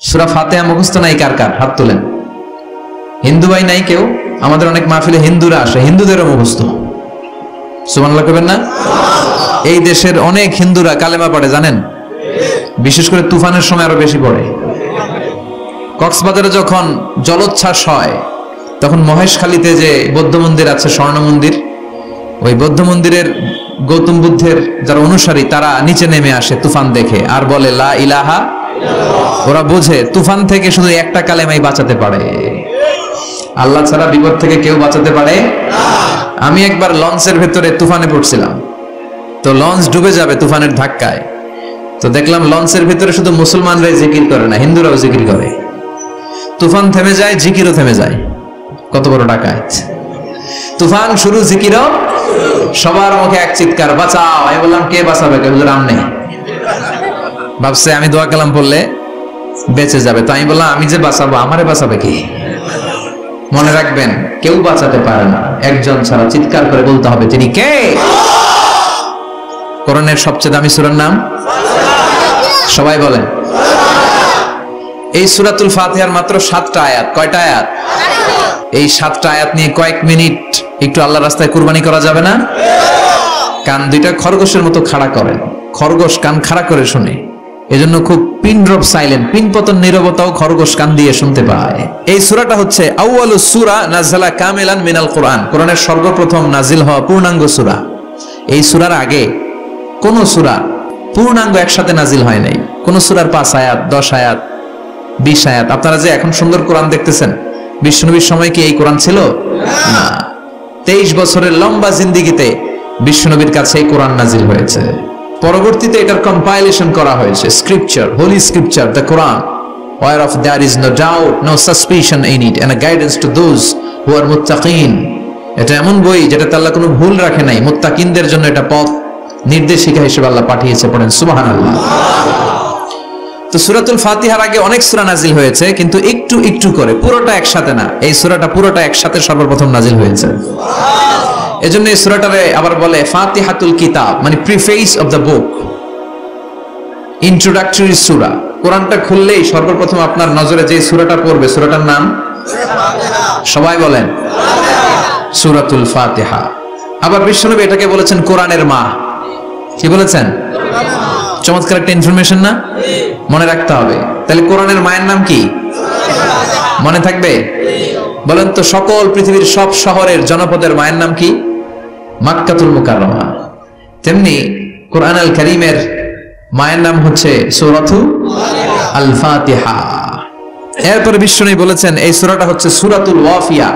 সূরা ফাতিহা মুখস্থ নাই কার কার? হাত তোলেন। হিন্দু ভাই নাই কেউ? আমাদের অনেক মাহফিলে হিন্দুরা আসে, হিন্দুদেরও মুখস্থ। সুবহানাল্লাহ কইবেন না? এই দেশের অনেক হিন্দুরা কালেমা পড়ে জানেন, বিশেষ করে তুফানের সময় আরো বেশি পড়ে। কক্সবাজারে যখন জলোচ্ছ্বাস হয় তখন মহেশখালীতে যে বৌদ্ধ মন্দির আছে, স্বর্ণ মন্দির, ওই বৌদ্ধ মন্দিরের গৌতম বুদ্ধের যারা অনুসারী তারা নিচে নেমে আসে তুফান দেখে আর বলে লা ইলাহা। ওরা বোঝে তুফান থেকে শুধু একটা কালেমাই বাঁচাতে পারে, আল্লাহ ছাড়া বিপদ থেকে কেউ বাঁচাতে পারে না। আমি একবার লঞ্চের ভেতরে তুফানে পড়ছিলাম, তো লঞ্চ ডুবে যাবে তুফানের ধাক্কায়, তো দেখলাম লঞ্চের ভিতরে শুধু মুসলমানরাই জিকির করে না, হিন্দুরাও জিকির করে। তুফান থেমে যায়, জিকিরও থেমে যায়। কত বড় ডাকাত! তুফান শুরু, জিকিরও। সবার মুখে এক চিৎকার, বাঁচাও। আমি বললাম কে বাঁচাবে? হুজুর আমনে। ভাবছে আমি দোয়া কালাম পড়লে বেঁচে যাবে, তো আমি বললাম আমি যে বাঁচাবো, আমারে বাঁচাবে কি? মনে রাখবেন কেউ বাঁচাতে পারে না, একজন ছাড়া। চিৎকার করে বলতে হবে তিনি কে। কোরআনের সবচেয়ে দামি সূরার নাম সবাই বলেন। এই সূরাতুল ফাতিহার মাত্র 7টা আয়াত। কয়টা আয়াত? এই 7টা আয়াত নিয়ে কয়েক মিনিট একটু আল্লাহর রাস্তায় কুরবানি করা যাবে না? কান দুইটা খরগোশের মতো খাড়া করেন, খরগোশ কান খাড়া করে শুনে, এজন্য খুব পিন ড্রপ সাইলেন্ট, পিন পতন নীরবতাও খরগোশ কান দিয়ে শুনতে পায়। এই সূরাটা হচ্ছে আউয়ালুস সূরা নাযালা কামিলান মিনাল কোরআন, কোরআনের সর্বপ্রথম নাজিল হওয়া পূর্ণাঙ্গ সূরা। এই সূরার আগে কোন সূরা পূর্ণাঙ্গ একসাথে নাজিল হয় নাই। কোন সূরার 5 আয়াত, 10 আয়াত, 20 আয়াত। আপনারা যে এখন সুন্দর কোরআন দেখতেছেন, বিশ্বনবীর সময় কি এই কোরআন ছিল? না। 23 বছরের লম্বা জিন্দেগিতে বিশ্বনবীর কাছে এই কোরআন নাজিল হয়েছে। পরবর্তীতে এটার কম্পাইলেশন করা হয়েছে, scripture, holy scripture, the Quran, whereof there is no doubt, no suspicion in it, and a guidance to those who are muttaqin. এটা এমন বই যেটাতে আল্লাহ কোনো ভুল রাখে নাই, মুত্তাকিনদের জন্য এটা পথ নির্দেশিকা হিসেবে আল্লাহ পাঠিয়েছে। পড়েন সুবহানাল্লাহ। তো সূরাতুল ফাতিহার আগে অনেক সূরা নাজিল হয়েছে, কিন্তু একটু একটু করে, পুরোটা একসাথে না। এই সূরাটা পুরোটা একসাথে সর্বপ্রথম নাজিল হয়েছে। এজন্য এই সূরাটারে আবার বলে ফাতিহাতুল কিতাব, মানে preface of the book, introductory সূরা। কোরআনটা খুললেই সর্বপ্রথম আপনার নজরে যে সূরাটা পড়বে, সূরাটার নাম সবাই বলেন সূরাতুল ফাতিহা। আবার বিশ্বনবী এটাকে বলেছেন কোরআনের মা। কি বলেছেন? চমৎকার একটা ইনফরমেশন না? মনে রাখতে হবে। তাহলে কোরআনের মায়ের নাম কি মনে থাকবে? বলেন তো, সকল পৃথিবীর সব শহরের জনপদের মায়ের নাম কি? মাক্কাতুল মুকাররমা। তেমনি কোরআন আল কারীমের মায়ের নাম হচ্ছে সূরাতুল আল ফাতিহা। এরপরে বিশ্বনবী বলেছেন এই সূরাটা হচ্ছে সূরাতুল ওয়াফিয়া,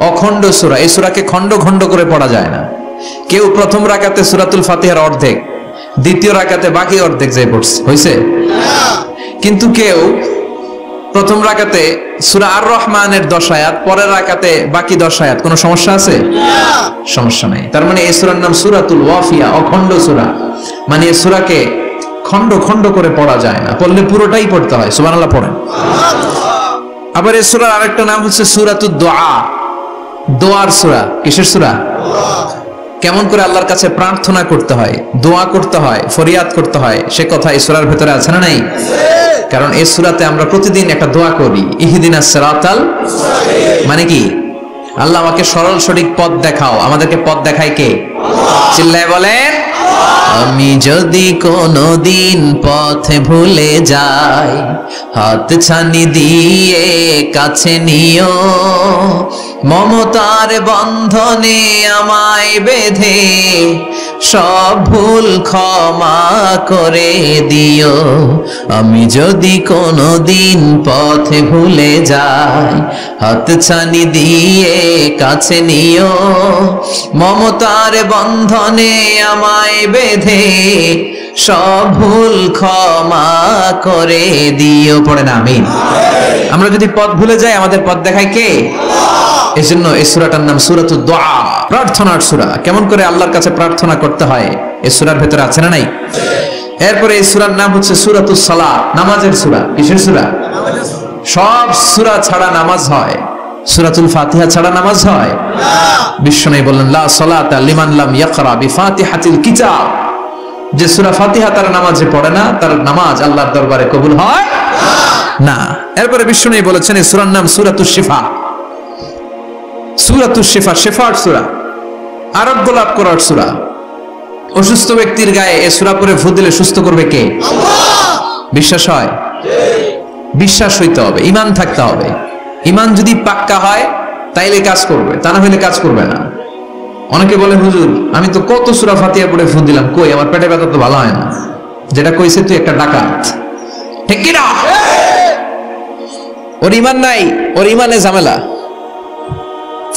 অখণ্ড সূরা। এই সূরাকে খণ্ড খণ্ড করে পড়া যায় না। কেউ প্রথম রাকাতে সূরাতুল ফাতিহার অর্ধেক, দ্বিতীয় রাকাতে বাকি অর্ধেক যে পড়ছে, হইছে? কিন্তু কেউ প্রথম রাকাতে সূরা আর রহমানের 10 আয়াত, পরের রাকাতে বাকি 10 আয়াত। কোনো সমস্যা আছে? সমস্যা নাই। তার মানে এই সূরার নাম সূরাতুল ওয়াফিয়া, অখণ্ড সূরা। মানে এই সূরাকে খণ্ড খণ্ড করে পড়া যায় না, পড়লে পুরোটাই পড়তে হয়। সুবহানাল্লাহ পড়েন। আবার এই সূরার আরেকটা নাম হচ্ছে সূরাতুদ দুআ, দোয়ার সূরা। কিসের সূরা? কেমন করে আল্লাহর কাছে প্রার্থনা করতে হয়, দোয়া করতে হয়, ফরিয়াদ করতে হয়, সে কথা এই সূরার ভিতরে আছে না নাই? কারণ এই সূরাতে আমরা প্রতিদিন একটা দোয়া করি, ইহদিনাস সিরাতাল মুস্তাকিম। মানে কি? আল্লাহ আমাকে সরল সঠিক পথ দেখাও। আমাদেরকে পথ দেখায় কে? চিল্লায় বলেন। আমি যদি কোনদিন পথে ভুলে যাই, হাত ছানি দিয়ে কাছে নিও, মমতার বন্ধনে আমায় বেঁধে সব ভুল ক্ষমা করে দিও। আমি যদি কোনদিন পথে ভুলে যাই, হাত ছানি দিয়ে কাছে নিও, মমতার বন্ধনে আমায় বেঁধে সব ভুল ক্ষমা করে দিও। পড়ে না আমিন। আমরা যদি পথ ভুলে যাই, আমাদের পথ দেখায় কে? এই জন্য এই সূরাটার নাম সূরাতুদ দুআ, প্রার্থনার সূরা। কেমন করে আল্লাহর কাছে প্রার্থনা করতে হয় এই সূরার ভিতরে আছে না নাই? এরপরে এই সূরার নাম হচ্ছে সূরাতুস সালাত, নামাজের সূরা। কিসের সূরা? সব সূরা ছাড়া নামাজ হয়, সূরাতুল ফাতিহা ছাড়া নামাজ হয় না। বিশ্বনবী বললেন লা সালাতা লিমান লাম ইয়াকরা বিফাতিহাতিল কিতাব। যে সূরা ফাতিহা তার নামাজে পড়ে না, তার নামাজ আল্লাহর দরবারে কবুল হয় না। না। এরপরে বিষ্ণু বলেছেন এই সূরার নাম সূরাতুশ শিফা। সূরাতুশ শিফা, শিফার সূরা, আরোগ্য লাভ করার সূরা। অসুস্থ ব্যক্তির গায়ে এই সূরা পড়ে ফু দিলে সুস্থ করবে কে? আল্লাহ। বিশ্বাস হয়? বিশ্বাস হইতে হবে, ঈমান থাকতে হবে। ঈমান যদি পাক্কা হয় তাইলে কাজ করবে, তা না হলে কাজ করবে না। অনেকে বলে হুজুর আমি তো কত সূরা ফাতিহা পড়ে ফু দিলাম, কই আমার পেটে ব্যথা তো ভালো হয় না। যেটা কইছে তুই একটা ডাকাত, ঠিক কি না? ওর ঈমান নাই, ওর ঈমানে ঝামেলা।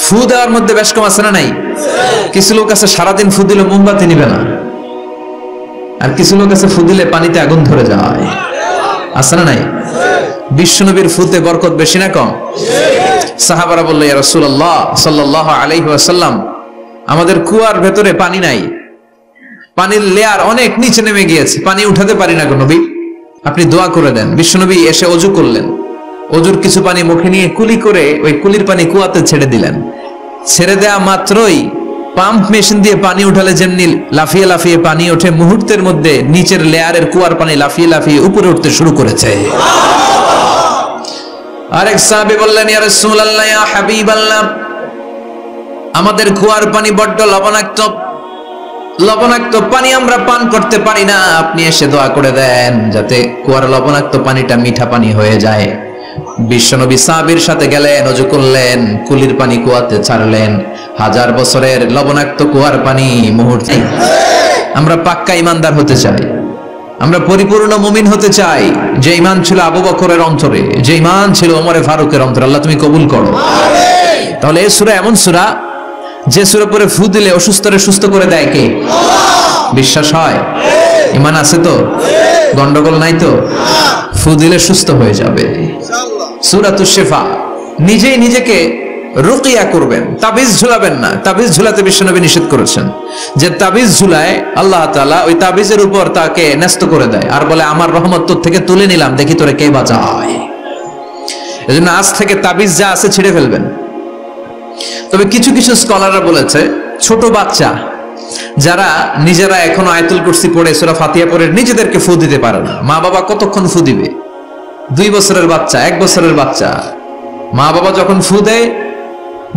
ফু দেওয়ার মধ্যে বেশ কম আছে না নাই? কিছু লোক আছে সারাদিন ফু দিলে মোমবাতি নিবে না, আর কিছু লোক আছে ফু দিলে পানিতে আগুন ধরে যায়, আছে না নাই? বিশ্বনবীর ফুতে বরকত বেশি না কম? সাহাবারা বলল ইয়া রাসূলুল্লাহ সাল্লাল্লাহু আলাইহি ওয়াসাল্লাম, আমাদের কুয়ার ভেতরে পানি নাই, পানির লেয়ার অনেক নিচে নেমে গিয়েছে, পানি উঠাতে পারি না গো নবী, আপনি দোয়া করে দেন। বিশ্বনবী এসে ওযু করলেন, ওযুর কিছু পানি মুখে নিয়ে কুলি করে ওই কুলির পানি কুয়াতে ছেড়ে দিলেন। ছেড়ে দেয়া মাত্রই পাম্প মেশিন দিয়ে পানি উঠালে যেমনি লাফিয়ে লাফিয়ে পানি ওঠে, মুহূর্তের মধ্যে নিচের লেয়ারের কুয়ার পানি লাফিয়ে লাফিয়ে উপরে উঠতে শুরু করেছে। আরেক সাহাবী বললেন ইয়া রাসূলুল্লাহ ইয়া হাবিবাল্লাহ, আমাদের কুয়ার পানি বড্ড লবণাক্ত, লবণাক্ত পানি আমরা পান করতে পারি না, আপনি এসে দোয়া করে দেন যাতে কুয়ার লবণাক্ত পানিটা মিঠা পানি হয়ে যায়। বিশ্বনবী সাহাবীর সাথে গেলেন, ওযু করলেন, কুলির পানি কুয়াতে ছাড়লেন, 1000 বছরের লবণাক্ত কুয়ার পানি মুহূর্তে। আমরা পাক্কা ঈমানদার হতে চাই, আমরা পরিপূর্ণ মুমিন হতে চাই। যে ঈমান ছিল আবু বকরের অন্তরে, যে ঈমান ছিল ওমর ফারুকের অন্তরে, আল্লাহ তুমি কবুল করো। তাহলে এই সূরা এমন সূরা যে সূরা পরে ফু দিলে অসুস্থরে সুস্থ করে দেয় কে? আল্লাহ। বিশ্বাস হয়? ঈমান আছে তো? গন্ডগোল নাই তো? ফু দিলে সুস্থ হয়ে যাবে ইনশাআল্লাহ। সূরাতুশ শিফা। নিজেই নিজেকে রুকিয়া করবেন, তাবিজ ঝুলাবেন না। তাবিজ ঝুলাতে বিশ্বনবী নিষেধ করেছেন। যে তাবিজ ঝুলায় আল্লাহ তাআলা ওই তাবিজের উপর তাকে ন্যস্ত করে দেয় আর বলে আমার রহমত তোর থেকে তুলে নিলাম, দেখি তোরে কে বাঁচায়। এজন্য আজ থেকে তাবিজ যা আছে ছিঁড়ে ফেলবেন। তবে কিছু কিছু স্কলাররা বলেছে ছোট বাচ্চা যারা নিজেরা এখনো আয়াতুল কুরসি পড়ে সূরা ফাতিহা পড়ে নিজেদেরকে ফু দিতে পারে না, মা বাবা কতক্ষণ ফু দিবে? 2 বছরের বাচ্চা, 1 বছরের বাচ্চা, মা বাবা যখন ফু দেয়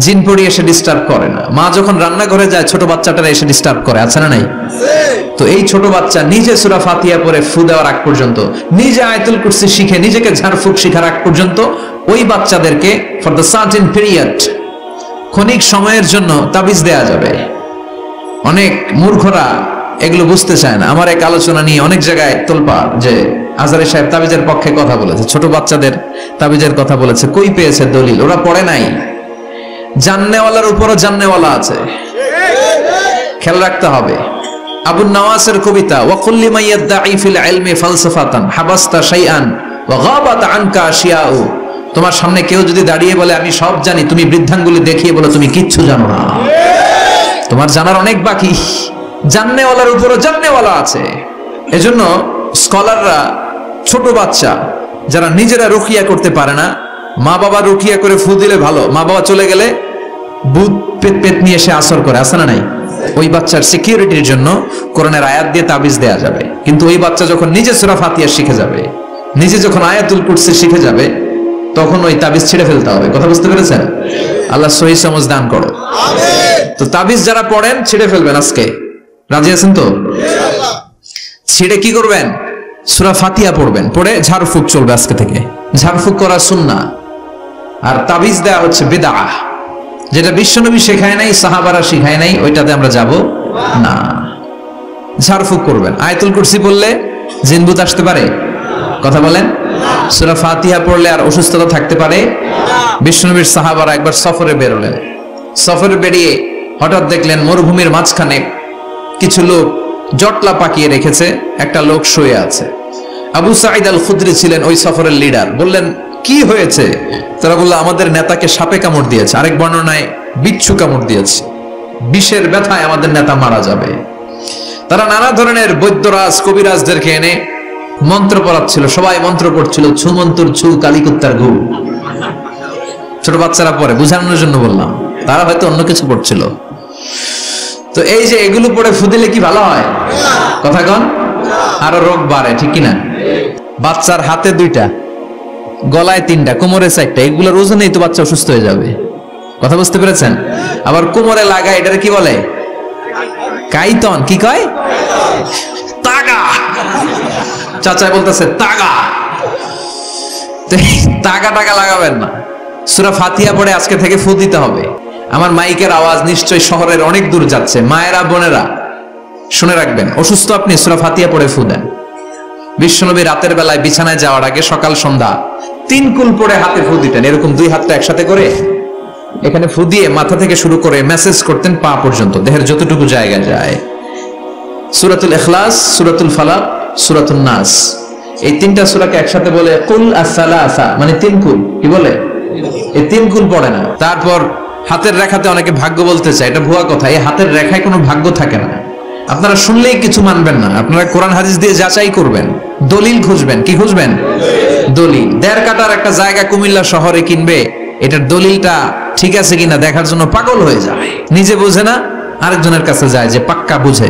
জিন পড়ি এসে ডিস্টার্ব করে না। মা যখন রান্নাঘরে যায় ছোট বাচ্চাটারা এসে ডিস্টার্ব করে, আছে না নাই? তো এই ছোট বাচ্চা নিজে সূরা ফাতিহা পড়ে ফু দেওয়ার আগ পর্যন্ত, নিজে আয়াতুল কুরসি শিখে নিজেকে ঝাড়ফুঁক শিখার আগ পর্যন্ত ওই বাচ্চাদেরকে ফর দ্য সার্টেন পিরিয়ড, ক্ষণিক সময়ের জন্য তাবিজ দেয়া যাবে। অনেক মূর্খরা এগুলো বুঝতে চায় না। আমার এক আলোচনা নিয়ে অনেক জায়গায় তোলপাড় যে আজহারী সাহেব তাবিজের পক্ষে কথা বলেছে, ছোট বাচ্চাদের তাবিজের কথা বলেছে। কই পেয়েছে দলিল? ওরা পড়ে নাই। জান্নেওয়ালার উপরও জান্নেওয়ালা আছে, খেয়াল রাখতে হবে। আবু নওয়াসের কবিতা ওয়াকুল্লি মাইয়াদ্দাঈ ফিল ইলমি ফালসাফাতান হাবাসতা শাইআন ওয়া গাবাত আনকা আশিয়াউ, তোমার সামনে কেউ যদি দাঁড়িয়ে বলে আমি সব জানি, তুমি বৃদ্ধাঙ্গুলি দেখিয়ে বলো তুমি কিচ্ছু জানো না, তোমার জানার অনেক বাকি। জান্নেওয়ালার উপরও জান্নেওয়ালা আছে। এজন্য স্কলাররা ছোট বাচ্চা যারা নিজেরা রুকিয়া করতে পারে না, মা বাবা রুকিয়া করে ফু দিলে ভালো, মা বাবা চলে গেলে ভূত পেট পেট নিয়ে এসে আসর করে, আছে না নাই? ওই বাচ্চার সিকিউরিটির জন্য কোরআনের আয়াত দিয়ে তাবিজ দেয়া যাবে। কিন্তু ওই বাচ্চা যখন নিজে সূরা ফাতিহা শিখে যাবে, নিজে যখন আয়াতুল কুরসি শিখে যাবে, তখন ওই তাবিজ ছিঁড়ে ফেলতে হবে। কথা বুঝতে পেরেছেন? আল্লাহ সহি সমঝ দান করো। আমিন। তো তাবিজ যারা পড়েন ছিঁড়ে ফেলবেন আজকে, রাজি আছেন তো? ইনশাআল্লাহ। ছিঁড়ে কি করবেন? সূরা ফাতিহা পড়বেন, পড়ে ঝাড়ফুঁক চলবে আজকে থেকে। ঝাড়ফুঁক করা সুন্নাহ, আর তাবিজ দেয়া হচ্ছে বিদআহ। যেটা বিশ্বনবী শেখায় নাই, সাহাবারা শিখায় নাই, ওইটাতে আমরা যাব না। ঝাড়ফুঁক করবেন। আয়াতুল কুরসি পড়লে জিনভূত আসতে পারে? কথা বলেন। সূরা ফাতিহা পড়লে আর অসুস্থতা থাকতে পারে? বিশ্বনবীর সাহাবারা একবার সফরে বেরোলেন। সফরে বেরিয়ে হঠাৎ দেখলেন মরুভূমির মাঝখানে কিছু লোক জটলা পাকিয়ে রেখেছে, একটা লোক শুয়ে আছে। আবু সাঈদ আল খুদরি ছিলেন ওই সফরের লিডার। বললেন কি হয়েছে? তারা বলল আমাদের নেতাকে সাপে কামড় দিয়েছে, আরেক বর্ণনায় বিচ্ছু কামড় দিয়েছে, বিষের ব্যথায় আমাদের নেতা মারা যাবে। তারা নানা ধরনের বৈদ্যরাজ কবিরাজদেরকে এনে মন্ত্র পড়াচ্ছিল, সবাই মন্ত্র পড়ছিল, ছু মন্ত্র ছু কালিকুত্তার ঘু। ছোট বাচ্চারা পড়ে, বুঝানোর জন্য বললাম, তারা হয়তো অন্য কিছু পড়ছিল। তো এই যে এগুলো পড়ে ফু দিলে কি ভালো হয়? কথা কন, আরো রোগ বাড়ে, ঠিক কিনা? বাচ্চার হাতে 2টা, গলায় 3টা, কোমরে 4টা, এগুলোর ওজনেই তো বাচ্চা অসুস্থ হয়ে যাবে। কথা বুঝতে পেরেছেন? আবার কোমরে লাগায়, এটার কি বলে? কাইতন। কি কয়? তাগা। চাচা বলতেছে তাগা। তাগা টাগা লাগাবেন না। সূরা ফাতিহা পড়ে আজকে থেকে ফু দিতে হবে। আমার মাইকের আওয়াজ নিশ্চয়ই শহরের অনেক দূর যাচ্ছে। মায়েরা, বোনেরা শুনে রাখবেন, অসুস্থ আপনি সূরা ফাতিহা পড়ে ফু দেন। বিশ্বনবী রাতের বেলায় বিছানায় যাওয়ার আগে সকাল সন্ধ্যা 3 কুল পড়ে হাতে ফু দিতেন। এরকম 2 হাতটা একসাথে করে এখানে ফু দিয়ে মাথা থেকে শুরু করে মেসেজ করতেন পা পর্যন্ত, দেহের যতটুকু জায়গা যায়। সূরাতুল ইখলাস, সূরাতুল ফালাক, সূরাতুন নাস, এই 3টা সূরাকে একসাথে বলে কুল আস-সালাসা, মানে 3 কুল। কি বলে? এই 3 কুল পড়ে না। তারপর হাতের রেখাতে অনেকে ভাগ্য বলতে চায়, এটা ভুয়া কথা। এই হাতের রেখায় কোনো ভাগ্য থাকে না। আপনারা শুনলেই কিছু মানবেন না, আপনারা কোরআন হাদিস দিয়ে যাচাই করবেন, দলিল খুঁজবেন। কি খুঁজবেন? দলিল। 1.5 কাঠার একটা জায়গা কুমিল্লা শহরে কিনবে, এটার দলিলটা ঠিক আছে কিনা দেখার জন্য পাগল হয়ে যায়। নিজে বুঝে না, আরেকজনের কাছে যায় যে পাক্কা বুঝে,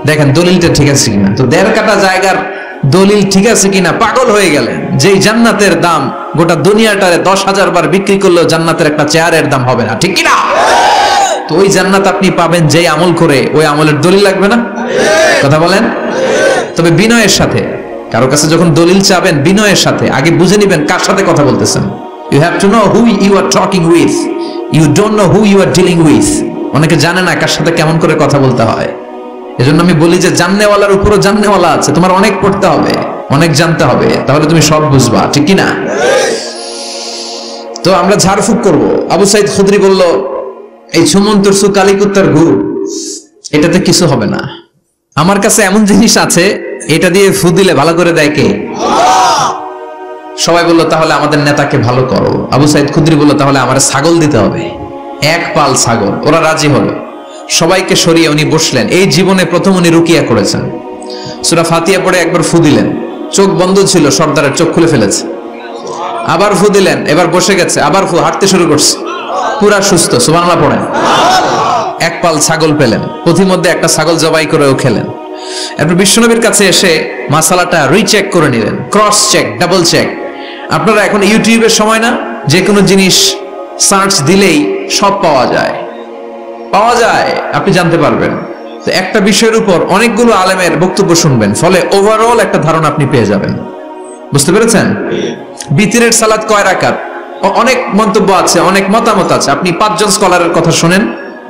দেখেন দলিলটা ঠিক আছে কিনা। তো 1.5 কাঠা জায়গার দলিল ঠিক আছে কিনা পাগল হয়ে গেলেন। যেই জান্নাতের দাম গোটা দুনিয়াটারে 10,000 বার বিক্রি করলেও জান্নাতের একটা চেয়ারের দাম হবে না, ঠিক কিনা? তো ওই জান্নাত আপনি পাবেন যেই আমল করে, ওই আমলের দলিল লাগবে না? কথা বলেন। তবে বিনয়ের সাথে, কারো কাছে যখন দলিল চাবেন বিনয়ের সাথে আগে বুঝে নিবেন কার সাথে কথা বলতেছেন। You have to know who you are talking with. You don't know who you are dealing with. অনেকে জানে না কার সাথে কেমন করে কথা বলতে হয়। এজন্য আমি বলি যে জাননেওয়ালার উপরও জাননেওয়ালা আছে। তোমার অনেক পড়তে হবে, অনেক জানতে হবে, তাহলে তুমি সব বুঝবা, ঠিক কি না? তো আমরা ঝাড়ফুঁক করব। আবু সাইদ খুদরি বলল, এই সুমন্তর সু কালিকুত্তার গু, এটাতে কিছু হবে না। আমার কাছে এমন জিনিস আছে, এটা দিয়ে ফু দিলে ভালো করে দেয় কে? সবাই বলল তাহলে আমাদের নেতাকে ভালো করো। আবু সাইদ খুদরি বলল তাহলে আমার ছাগল দিতে হবে, 1 পাল ছাগল। ওরা রাজি হলো। সবাইকে সরিয়ে উনি বসলেন। এই জীবনে প্রথম উনি রুকিয়া করেছেন। সূরা ফাতিহা পড়ে একবার ফু দিলেন, চোখ বন্ধ ছিল, সর্দারের চোখ খুলে ফেলেছে। আবার ফু দিলেন, এবার বসে গেছে, আবার ফু, হাঁটতে শুরু করছে, পুরা সুস্থ। সুবহানাল্লাহ পড়েন। 1 পাল ছাগল পেলেন, পথিমধ্যে একটা ছাগল জবাই করেও খেলেন। এরপর বিশ্বনবীর কাছে এসে মাসালাটা রিচেক করে নিলেন, ক্রস চেক, ডাবল চেক। আপনারা এখন ইউটিউবের সময় না, যে কোনো জিনিস সার্চ দিলেই সব পাওয়া যায়, আপনি জানতে পারবেন। তো একটা বিষয়ের উপর অনেকগুলো আলেমের বক্তব্য শুনবেন, ফলে ওভারঅল একটা ধারণা আপনি পেয়ে যাবেন। বুঝতে পেরেছেন? বিতিরের সালাত কয় রাকাত, অনেক মন্তব্য আছে, অনেক মতামত আছে। আপনি 5 জন স্কলারের কথা শুনেন,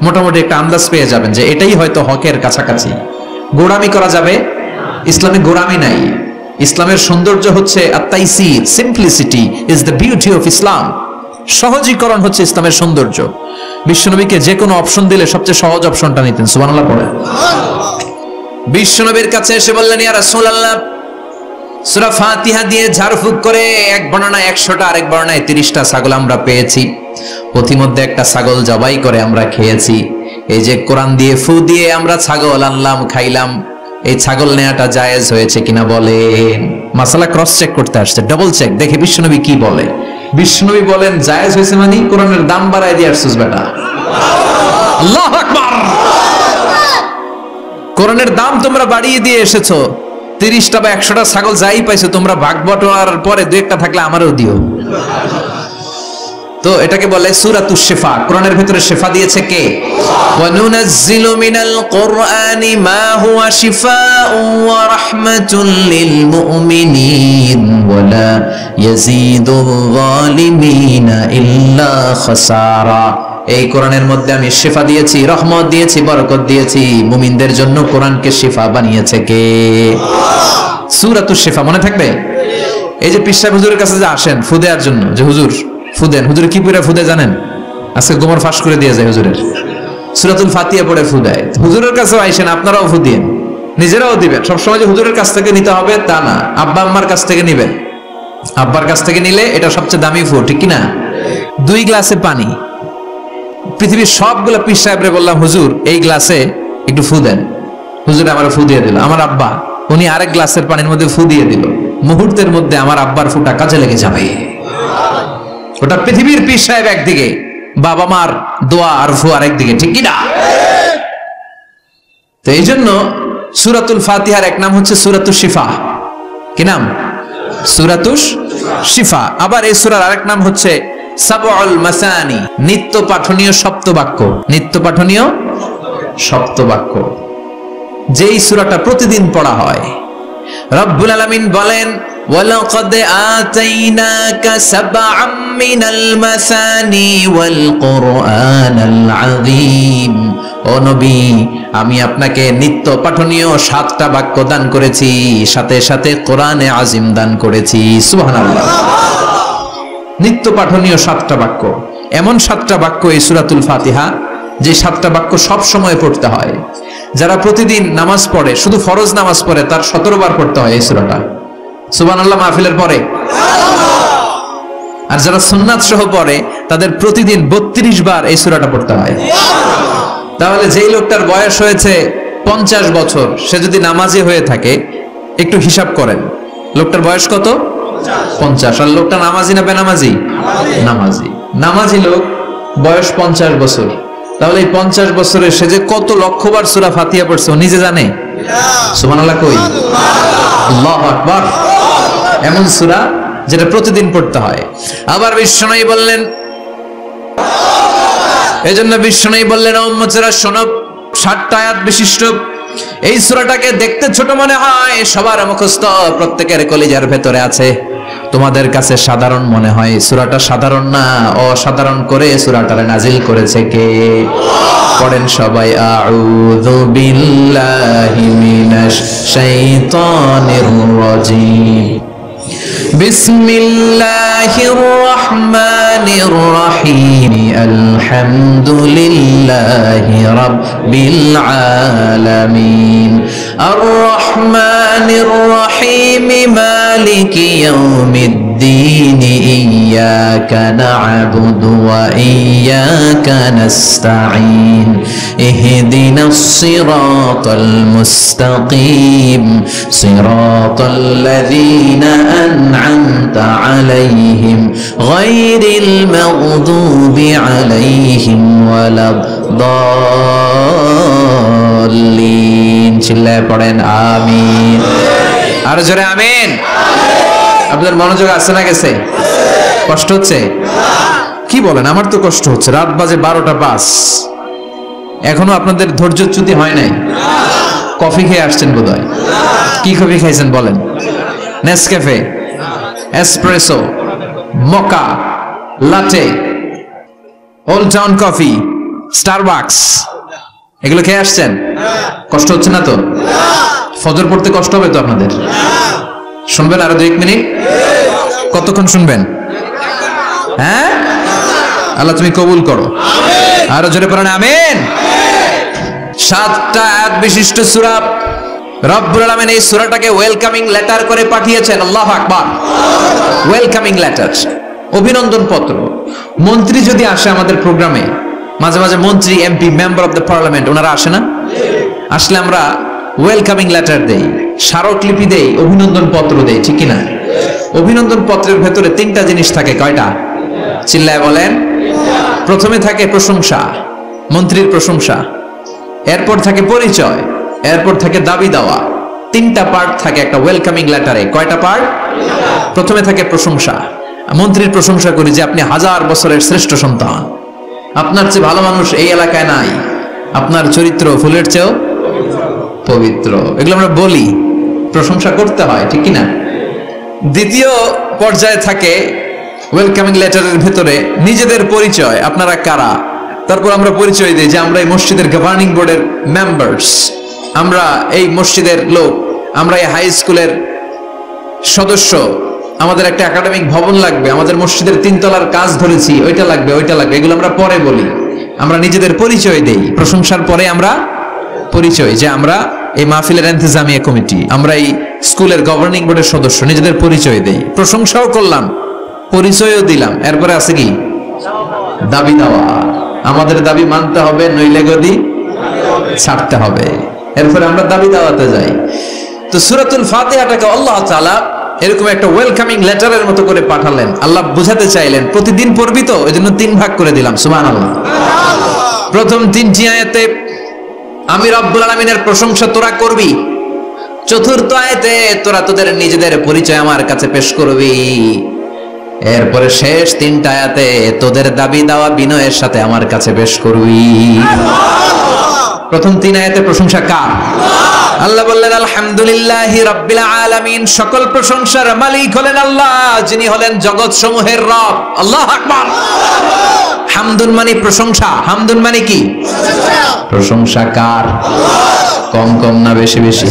মোটামুটি একটা আন্দাজ পেয়ে যাবেন যে এটাই হয়তো হকের কাছাকাছি। গোড়ামি করা যাবে? ইসলামে গোড়ামি নাই। ইসলামের সৌন্দর্য হচ্ছে আত-তাইসির, simplicity is the beauty of Islam. সহজীকরণ হচ্ছে ইসলামের সৌন্দর্য। বিশ্বনবীকে যে কোনো অপশন দিলে সবচেয়ে সহজ অপশনটা নিতেন। সুবহানাল্লাহ পড়ে। বিশ্বনবীর কাছে এসে বললেন, ইয়া রাসূলুল্লাহ, সূরা ফাতিহা দিয়ে ঝাড়ফুঁক করে এক বর্ণনায় 100টা, আরেক বর্ণনায় 30টা ছাগল আমরা পেয়েছি। পথিমধ্যে একটা ছাগল জবাই করে আমরা খেয়েছি। এই যে কোরআন দিয়ে ফু দিয়ে আমরা ছাগল আনলাম, খাইলাম, এই ছাগল নেয়াটা জায়েজ হয়েছে কিনা বলেন। মাসালা ক্রস চেক করতে আসছে, ডাবল চেক, দেখে বিশ্বনবী কি বলে। বিশ্বনবী বলেন জায়েজ হয়েছে মানে কোরআনের দাম বাড়ায় দিয়ে আসছিস বেটা। আল্লাহু আকবার। কোরআনের দাম তোমরা বাড়িয়ে দিয়ে এসেছো। 30টা বা 100টা ছাগল যাই পাইছো তোমরা, ভাগ বটোয়ার পরে 2-1টা থাকলে আমারও দিও। তো এটাকে বলে সূরাতুশ শিফা। কোরআনের ভিতরে শিফা দিয়েছে কে? ওয়া নুনাজ্জিলু মিনাল কুরআনি মা হুয়া শিফাউন ওয়া রাহমাতুল লিল মুমিনিন ওয়া লা ইয়াজিদুল যালিমিনা ইল্লা খাসারা। এই কোরআনের মধ্যে আমি শিফা দিয়েছি, রহমত দিয়েছি, বরকত দিয়েছি। মুমিনদের জন্য কোরআনকে শিফা বানিয়েছে কে? সূরাতুশ শিফা মনে থাকবে? এই যে পীর সাহেব হুজুরের কাছে যে আসেন ফু দেওয়ার জন্য, যে হুজুর ফুদেন, হুজুর কি পড়ে ফুদে জানেন? আজকে গোমর ফাঁস করে দিয়ে যায় হুজুরের। সূরাতুল ফাতিহা পড়ে ফুদায়। হুজুরের কাছেও আইসেন, আপনারাও ফু দিন, নিজেরাও দিবেন। সবসময় যে হুজুরের কাছ থেকে নিতে হবে তা না, আব্বা আম্মার কাছ থেকে নিবেন। আব্বার কাছ থেকে নিলে এটা সবচেয়ে দামি ফু, ঠিক কিনা? 2 গ্লাসে পানি, পৃথিবীর সবগুলো পীর সাহেবরে বললাম হুজুর এই গ্লাসে একটু ফু দেন। হুজুর আমার ফু দিয়ে দিল। আমার আব্বা উনি আরেক গ্লাসের পানির মধ্যে ফু দিয়ে দিল। মুহূর্তের মধ্যে আমার আব্বার ফুটা কাজে লেগে যাবে। ওটা পৃথিবীর পীর সাহেব একদিকে, বাবা মার দোয়া আর ফু আরেকদিকে, ঠিক কিনা? তো এই জন্য সূরাতুল ফাতিহার এক নাম হচ্ছে সূরাতুশ শিফা। কি নাম? সূরাতুশ শিফা। আবার এই সূরার আরেক নাম হচ্ছে সাবউল মাসানি, নিত্য পাঠনীয় সপ্তবাক্য। নিত্য পাঠনীয় সপ্তবাক্য, যেই সূরাটা প্রতিদিন পড়া হয়। রব্বুল আলামিন বলেন, ওয়ালাকাদ আতাইনাকা সাবআম মিনাল মাসানি ওয়াল কুরআনাল আযীম। ও নবী, আমি আপনাকে নিত্য পাঠনীয় 7টা বাক্য দান করেছি, সাথে সাথে কোরআনে আজিম দান করেছি। সুবহানাল্লাহ। নিত্য পাঠনীয় 7টা বাক্য, এমন 7টা বাক্য এই সূরাতুল ফাতিহা, যে 7টা বাক্য সব সময় পড়তে হয়। যারা প্রতিদিন নামাজ পড়ে, শুধু ফরজ নামাজ পড়ে, তার 17 বার পড়তে হয় এই সূরাটা। সুবহানাল্লাহ মাহফিলের পরে। আর যারা সুন্নাত সহ পড়ে, তাদের প্রতিদিন 32 বার এই সূরাটা পড়তে হয়। তাহলে যেই লোকটার বয়স হয়েছে 50 বছর, সে যদি নামাজি হয়ে থাকে, একটু হিসাব করেন, লোকটার বয়স কত? 50। আর লোকটা নামাজি না বেনামাজি? নামাজি। নামাজি লোক, বয়স 50 বছর। তাহলে এই 50 বছরে সে যে কত লক্ষবার সূরা ফাতিহা পড়ছে, ও নিজে জানে? সুবহানাল্লাহ কই? আল্লাহু আকবার। এমন সূরা যেটা প্রতিদিন পড়তে হয়। আবার বিশ্বনবী বললেন, এজন্য বিশ্বনবী বললেন, ও উম্মতেরা শোনো, 7টা আয়াত বিশিষ্ট এই সূরাটাকে দেখতে ছোট মনে হয়, সবার মুখস্থ, প্রত্যেকের কলিজার ভেতরে আছে। তোমাদের কাছে সাধারণ মনে হয়, সূরাটা সাধারণ না, অসাধারণ করে সূরাটারে নাজিল করেছে কে? পড়েন সবাই, আউযু বিল্লাহি মিনাশ শাইতানির রাজীম, বিসমিল্লাহির রহমানির রহিম, আলহামদুলিল্লাহি রাব্বিল আলামিন, আর রহমানির রহিম, মালিকি ইয়াউমিদ্দিন, ইয়াকা না'বুদু ওয়া ইয়াকা নাস্তাঈন, ইহদিনাস সিরাতাল মুস্তাকিম, সিরাতাল্লাযীনা أنعمت عليهم غير المغضوب عليهم ولا الضالين। চিল্লায়ে পড়েন আমিন। আর জোরে আমিন। আপনাদের মনোযোগ আছে না গেছে? কষ্ট হচ্ছে? কি বলেন? আমার তো কষ্ট হচ্ছে। রাত বাজে 12টা 5, এখনো আপনাদের ধৈর্যচ্যুতি হয় নাই? কফি খেয়ে আসছেন বোধহয়। কি কফি খাইছেন বলেন? নেসক্যাফে, এসপ্রেসো, মোকা, লাটে, ওল্ড টাউন কফি, স্টারবাকস, এগুলো খেয়ে আসছেন? কষ্ট হচ্ছে না তো? ফজর পড়তে কষ্ট হবে তো আপনাদের? শুনবেন আরো 2 মিনিট? কতক্ষণ শুনবেন? হ্যাঁ, আল্লাহ তুমি কবুল করো। আরো জোরে পড়েন আমিন। 7টা আয়াত বিশিষ্ট সূরা। রব্বুল আলামিন এই সূরাটাকে ওয়েলকামিং লেটার করে পাঠিয়েছেন। আল্লাহু আকবার। ওয়েলকামিং লেটার, অভিনন্দন পত্র। মন্ত্রী যদি আসে আমাদের প্রোগ্রামে, মাঝে মাঝে মন্ত্রী, MP, member of the parliament, ওনারা আসে না? আসলে আমরা ওয়েলকামিং লেটার দেই, স্মারকলিপি দেই, অভিনন্দন পত্র দেই, ঠিক কিনা? অভিনন্দন পত্রের ভেতরে 3টা জিনিস থাকে। কয়টা? চিল্লায় বলেন। প্রথমে থাকে প্রশংসা, মন্ত্রীর প্রশংসা। এরপর থাকে পরিচয়, এরপর থাকে দাবি দেওয়া। 3টা পার্ট থাকে একটা ওয়েলকামিং লেটারে। কয়টা পার্ট? প্রথমে থাকে প্রশংসা। মন্ত্রীর প্রশংসা করি যে আপনি 1000 বছরের শ্রেষ্ঠ সন্তান, আপনার চেয়ে ভালো মানুষ এই এলাকায় নাই, আপনার চরিত্র ফুলের চেয়েও পবিত্র। এগুলো আমরা বলি, প্রশংসা করতে হয়, ঠিক কিনা? দ্বিতীয় পর্যায়ে থাকে ওয়েলকামিং লেটারের ভেতরে নিজেদের পরিচয়, আপনারা কারা। তারপর আমরা পরিচয় দিই যে আমরা এই মসজিদের গভর্নিং বোর্ডের মেম্বার্স, আমরা এই মসজিদের লোক, আমরা এই হাই স্কুলের সদস্য, আমাদের একটা একাডেমিক ভবন লাগবে, আমাদের মসজিদের 3 তলার কাজ ধরেছি, ওইটা লাগবে, ওইটা লাগবে। এগুলো আমরা পরে বলি, আমরা নিজেদের পরিচয় দেই। প্রশংসার পরে আমরা পরিচয়, যে আমরা এই মাহফিলের ইন্তেজামিয়া কমিটি, আমরা এই স্কুলের গভর্নিং বোর্ডের সদস্য, নিজেদের পরিচয় দেই। প্রশংসাও করলাম, পরিচয়ও দিলাম। এরপরে আছে কি? দাবি দেওয়া। আমাদের দাবি মানতে হবে, নইলে গদি ছাড়তে হবে। এরপরে আমরা দাবি দেওয়াতে যাই। তো সূরাতুল ফাতিহাটাকে আল্লাহ তাআলা এরকম একটা ওয়েলকামিং লেটারের মতো করে পাঠালেন। আল্লাহ বুঝাতে চাইলেন প্রতিদিন পড়বি তো, এজন্য 3 ভাগ করে দিলাম। সুবহানাল্লাহ। প্রথম 3টি আয়াতে আমি রব্বুল আলামিনের প্রশংসা তোরা করবি। চতুর্থ আয়াতে তোরা তোদের নিজেদের পরিচয় আমার কাছে পেশ করবি। এরপরে শেষ 3টা আয়াতে তোদের দাবি দাওয়া বিনয়ের সাথে আমার কাছে পেশ করবি। প্রথম 3 আয়াতে প্রশংসা কার? আল্লাহ বললেন আলহামদুলিল্লাহি রাব্বিল আলামিন, সকল প্রশংসার মালিক হলেন আল্লাহ, যিনি হলেন জগৎ সমূহের রব। আল্লাহু আকবার। হামদুন মানে প্রশংসা। হামদুন মানে কি? প্রশংসা কার? কম কম না বেশি বেশি?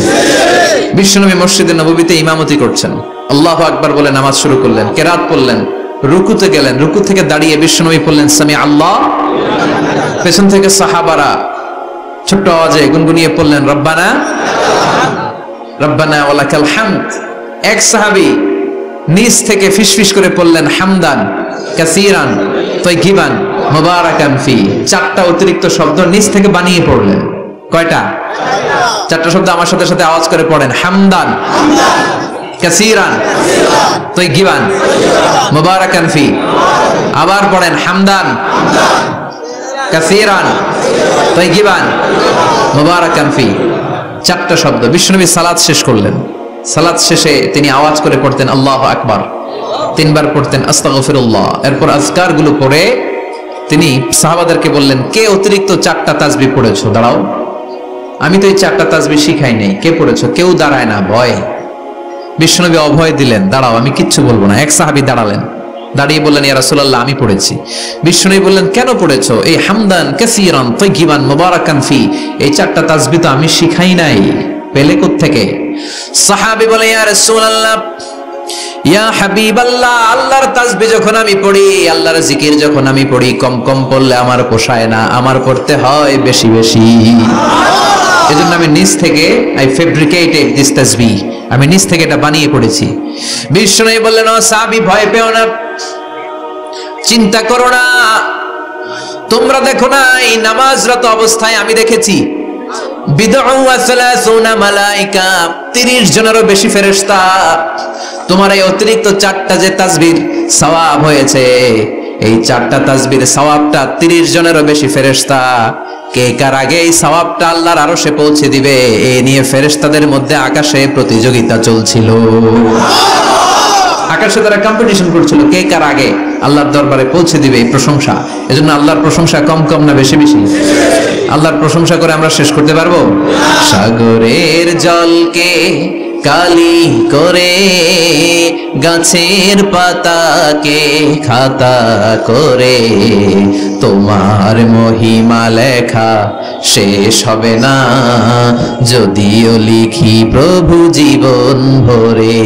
বিশ্বনবী মসজিদে নববীতে ইমামতি করছেন, আল্লাহু আকবার বলে নামাজ শুরু করলেন, কেরাত পড়লেন, রুকুতে গেলেন, রুকু থেকে দাঁড়িয়ে বিশ্বনবী পড়লেন সামি আল্লাহ। পেছন থেকে সাহাবারা ছোট্ট আওয়াজে গুনগুনিয়ে পড়লেন রব্বানা রব্বানা ওয়ালাকাল হামদ। এক সাহাবী নিচ থেকে ফিসফিস করে পড়লেন হামদান কাসীরান তাইয়িবান মুবারাকান ফি। 4টা অতিরিক্ত শব্দ নিচ থেকে বানিয়ে পড়লেন। কয়টা? 4টা শব্দ আমার সাথে সাথে আওয়াজ করে পড়েন, হামদান কাসীরান তাইয়িবান মুবারাকান ফি। আবার পড়েন হামদান কাসীরান তাইয়িবান মুবারাকান ফি। 4টা শব্দ। বিশ্বনবী সালাত শেষ করলেন, সালাত শেষে তিনি আওয়াজ করে পড়তেন আল্লাহু আকবার, 3 বার পড়তেন আস্তাগফিরুল্লাহ। এরপর আজকার গুলো পড়ে তিনি সাহাবাদেরকে বললেন, কে অতিরিক্ত 4টা তাসবিহ পড়েছো? দাঁড়াও, আমি তো এই 4টা তাসবিহ শিখাই নাই, কে পড়েছো? কেউ দাঁড়ায় না, ভয়। বিশ্বনবী অভয় দিলেন, দাঁড়াও আমি কিচ্ছু বলবো না। এক সাহাবী দাঁড়ালেন, দাঁড়িয়ে বললেন ইয়া রাসূলুল্লাহ আমি পড়েছি। বিশ্বনবী বললেন কেন পড়েছো? এই হামদান কাসীরান তাইয়িবান মুবারাকান ফি, এই 4টা তাসবিহ তো আমি শিখাই নাই, পেলে কোত্থেকে? সাহাবী বলে ইয়া রাসূলুল্লাহ ইয়া হাবিবাল্লাহ, আল্লাহর তাসবিহ যখন আমি পড়ি, আল্লাহর জিকির যখন আমি পড়ি, কম কম পড়লে আমার পোষায় না, আমার পড়তে হয় বেশি বেশি। এজন্য আমি নিজ থেকে আই ফেব্রিকেটেড দিস তাসবিহ, আমি নিজ থেকে এটা বানিয়ে পড়েছি। বিশ্বনবী বললেন ও সাহাবী ভয় পেও না, চিন্তা করো না, তোমরা দেখো না এই নামাজরত অবস্থায় আমি দেখেছি বিদউ ওয়া সালাসুনা মালাইকা, 30 জনেরও বেশি ফেরেশতা। তোমার এই অতিরিক্ত 4টা যে তাসবিহ সওয়াব হয়েছে, এই 4টা তাসবির সওয়াবটা 30 জনেরও বেশি ফেরেশতা কে কার আগে এই সওয়াবটা আল্লাহর আরশে পৌঁছে দিবে, এ নিয়ে ফেরেশতাদের মধ্যে আকাশে প্রতিযোগিতা চলছিল। আকাশে তারা কম্পিটিশন করছিল, কে কার আগে আল্লাহর দরবারে পৌঁছে দিবে এই প্রশংসা। এজন্য আল্লাহর প্রশংসা কম কম না বেশি বেশি? আল্লাহর প্রশংসা করে আমরা শেষ করতে পারবো? সাগরের জলকে কালি করে, গাছের পাতাকে খাতা করে, তোমার মহিমা লেখা শেষ হবে না, যদিও লিখি প্রভু জীবন ভরে।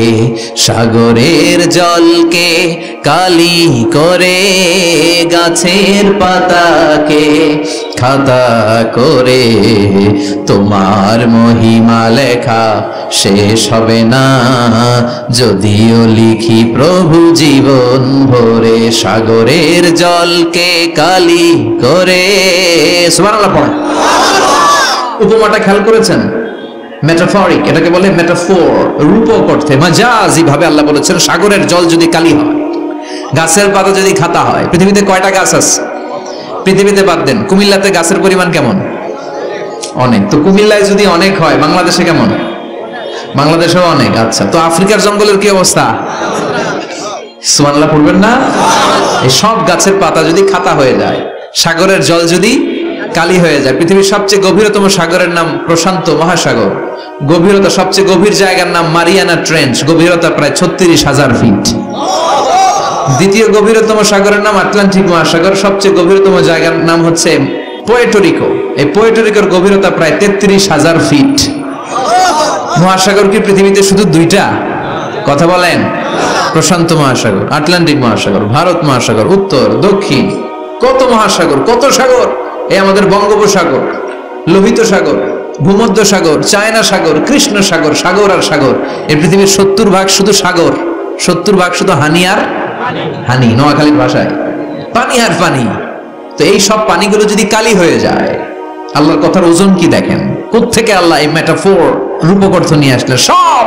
সাগরের জলকে কালি করে, গাছের পাতাকে খাতা করে, তোমার মহিমা লেখা শেষ হবে না, যদিও লিখি প্রভু জীবন ভরে। সাগরের জলকে কালি করে, সুবহানাল্লাহ পড়েন। উপমাটা খেয়াল করেছেন? মেটাফরিক, এটাকে বলে মেটাফোর, রূপক অর্থে মাজাজি ভাবে আল্লাহ বলেছেন সাগরের জল যদি কালি হয়, গাছের পাতা যদি খাতা হয়। পৃথিবীতে কয়টা গাছ আছে? পৃথিবীতে বাদ দেন, কুমিল্লাতে গাছের পরিমাণ কেমন? অনেক। তো কুমিল্লায় যদি অনেক হয়, বাংলাদেশে কেমন? বাংলাদেশেও অনেক। আচ্ছা, তো আফ্রিকার জঙ্গলের কি অবস্থা? সুবহানাল্লাহ পড়বেন না? এই সব গাছের পাতা যদি খাতা হয়ে যায়, সাগরের জল যদি কালি হয়ে যায়। পৃথিবীর সবচেয়ে গভীরতম সাগরের নাম প্রশান্ত মহাসাগর, গভীরতা সবচেয়ে গভীর জায়গার নাম মারিয়ানা ট্রেঞ্চ, গভীরতা প্রায় 36,000 ফিট। দ্বিতীয় গভীরতম সাগরের নাম আটলান্টিক মহাসাগর, সবচেয়ে গভীরতম জায়গার নাম হচ্ছে পোয়েটোরিকো। এই পোয়েটোরিকোর গভীরতা প্রায় 33,000 ফিট। মহাসাগর কি পৃথিবীতে শুধু 2টা? কথা বলেন। প্রশান্ত মহাসাগর, আটলান্টিক মহাসাগর, ভারত মহাসাগর, উত্তর দক্ষিণ, কত মহাসাগর, কত সাগর। এই আমাদের বঙ্গোপসাগর, লোহিত সাগর, ভূমধ্য সাগর, চায়না সাগর, কৃষ্ণ সাগর, সাগর আর সাগর। এই পৃথিবীর 70% শুধু সাগর, 70% শুধু হানি আর হানি, নোয়াখালীর ভাষায় পানি আর পানি। তো এই সব পানিগুলো যদি কালি হয়ে যায়, আল্লাহর কথার ওজন কি দেখেন? কোত্থেকে আল্লাহ এই মেটাফোর, রূপক অর্থ নিয়ে আসলেন? সব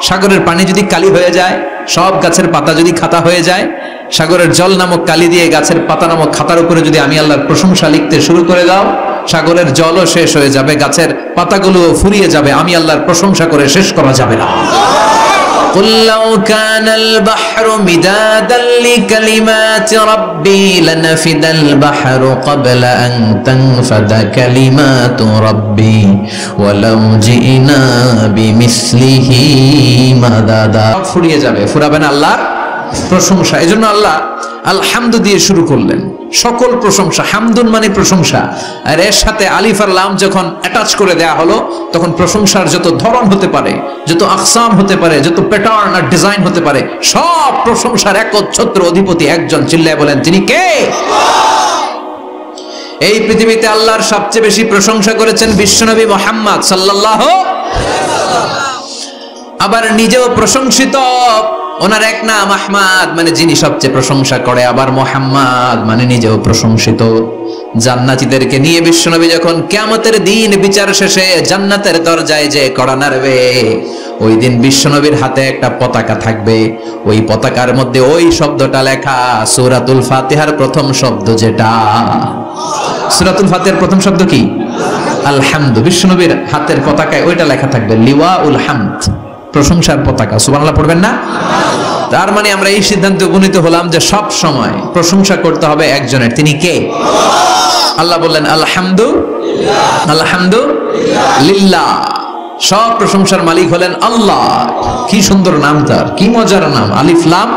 সাগরের পানি যদি কালি হয়ে যায়, সব গাছের পাতা যদি খাতা হয়ে যায়, সাগরের জল নামক কালি দিয়ে গাছের পাতা নামক খাতার উপরে যদি আমি আল্লাহর প্রশংসা লিখতে শুরু করে দাও, সাগরের জলও শেষ হয়ে যাবে, গাছের পাতাগুলোও ফুরিয়ে যাবে, আমি আল্লাহর প্রশংসা করে শেষ করা যাবে না। قل لو كان البحر مدادا لكلمات ربي لنفد البحر قبل أن تنفد كلمات ربي ولو جئنا بمثله مددا ফুরিয়ে যাবে, ফুরাবে না আল্লাহর প্রশংসা। এজন্য আল্লাহ আলহামদু দিয়ে শুরু করলেন, সকল প্রশংসা। হামদুন মানে প্রশংসা, আর এর সাথে আলিফ আর লাম যখন অ্যাটাচ করে দেয়া হলো তখন প্রশংসার যত ধরন হতে পারে, যত আকসাম হতে পারে, যত প্যাটার্ন আর ডিজাইন হতে পারে, সব প্রশংসার একচ্ছত্র অধিপতি একজন। চিল্লায় বলেন তিনি কে? এই পৃথিবীতে আল্লাহর সবচেয়ে বেশি প্রশংসা করেছেন বিশ্বনবী মুহাম্মদ সাল্লাল্লাহু আলাইহি ওয়াসাল্লাম। আবার নিজেও প্রশংসিত। ওনার এক নাম আহমদ, মানে যিনি সবচেয়ে প্রশংসা করে। আবার মুহাম্মদ মানে নিজেও প্রশংসিত। জান্নাতীদেরকে নিয়ে বিশ্বনবী যখন কিয়ামতের দিন বিচার শেষে জান্নাতের দরজায় যে কড়া নাড়বে, ওই দিন বিশ্বনবীর হাতে একটা পতাকা থাকবে। ওই পতাকার মধ্যে ওই শব্দটা লেখা, সূরাতুল ফাতিহার প্রথম শব্দ যেটা। সূরাতুল ফাতিহার প্রথম শব্দ কি? আলহামদু। বিশ্বনবীর হাতের পতাকায় ওইটা লেখা থাকবে, লিওয়াউল হামদ, প্রশংসার পতাকা। সুবহানাল্লাহ পড়বেন না? তার মানে আমরা এই সিদ্ধান্তে উপনীত হলাম যে সব সময় প্রশংসা করতে হবে একজনের। তিনি কে? আল্লাহ বললেন আলহামদুলিল্লাহ, আলহামদুলিল্লাহ। সব প্রশংসার মালিক হলেন আল্লাহ। কি সুন্দর নাম তার, কি মজার নাম। আলিফ লাম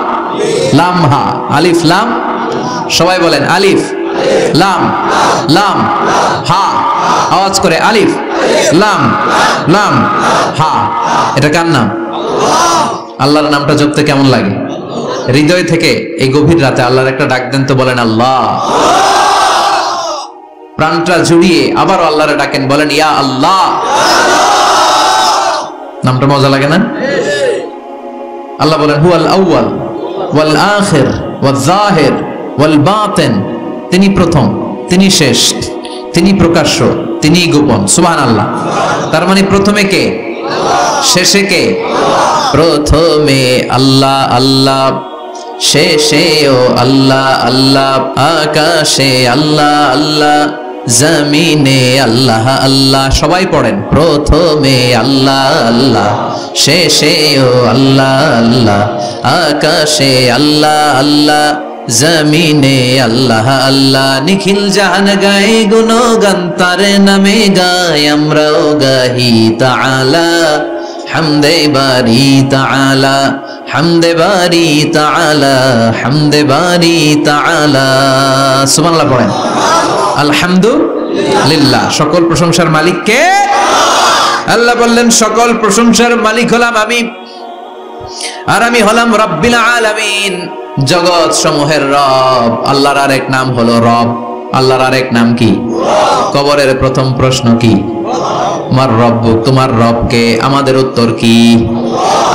লাম হা, আলিফ লাম। সবাই বলেন আলিফ লাম লাম হা। আওয়াজ করে আলিফ লাম লাম হা। এটা কার নাম? আল্লাহর নামটা জপতে কেমন লাগে? হৃদয় থেকে এই গভীর রাতে আল্লাহর একটা ডাক দেন তো, বলেন আল্লাহ। প্রাণটা জুড়িয়ে আবার আল্লাহরে ডাকেন, বলেন ইয়া আল্লাহ। নামটা মজা লাগে না? আল্লাহ বলেন হুয়াল আউয়াল ওয়াল আখির ওয়াল যাহির ওয়াল বাতিন। তিনি প্রথম, তিনি শেষ, তিনি প্রকাশ্য, তিনি গোপন। সুবহানাল্লাহ। তার মানে প্রথমে কে? শেষে কে? প্রথমে আল্লাহ আল্লাহ, শেষেও আল্লাহ আল্লাহ, আকাশে আল্লাহ আল্লাহ, জমিনে আল্লাহ আল্লাহ। সবাই পড়েন, প্রথমে আল্লাহ আল্লাহ, শেষেও আল্লাহ আল্লাহ, আকাশে আল্লাহ আল্লাহ, জমিনে আল্লাহ আল্লাহ। নিখিল জাহান গায় গুণগান তার নামে গায়, আমরাও গাহি তাআলা হামদে বারি তাআলা, হামদে বারি তাআলা, হামদে বারি তাআলা। সুবহানাল্লাহ পড়েন। আলহামদুলিল্লাহ। সকল প্রশংসার মালিক কে? আল্লাহ বললেন সকল প্রশংসার মালিক হলাম আমি, আর আমি হলাম রব্বিল আলামিন, জগৎ সমূহের রব। আল্লাহর আরেক নাম হলো রব। আল্লাহর আরেক নাম কি? কবরের প্রথম প্রশ্ন কি? আমার রব, তোমার রব কে? আমাদের উত্তর কি?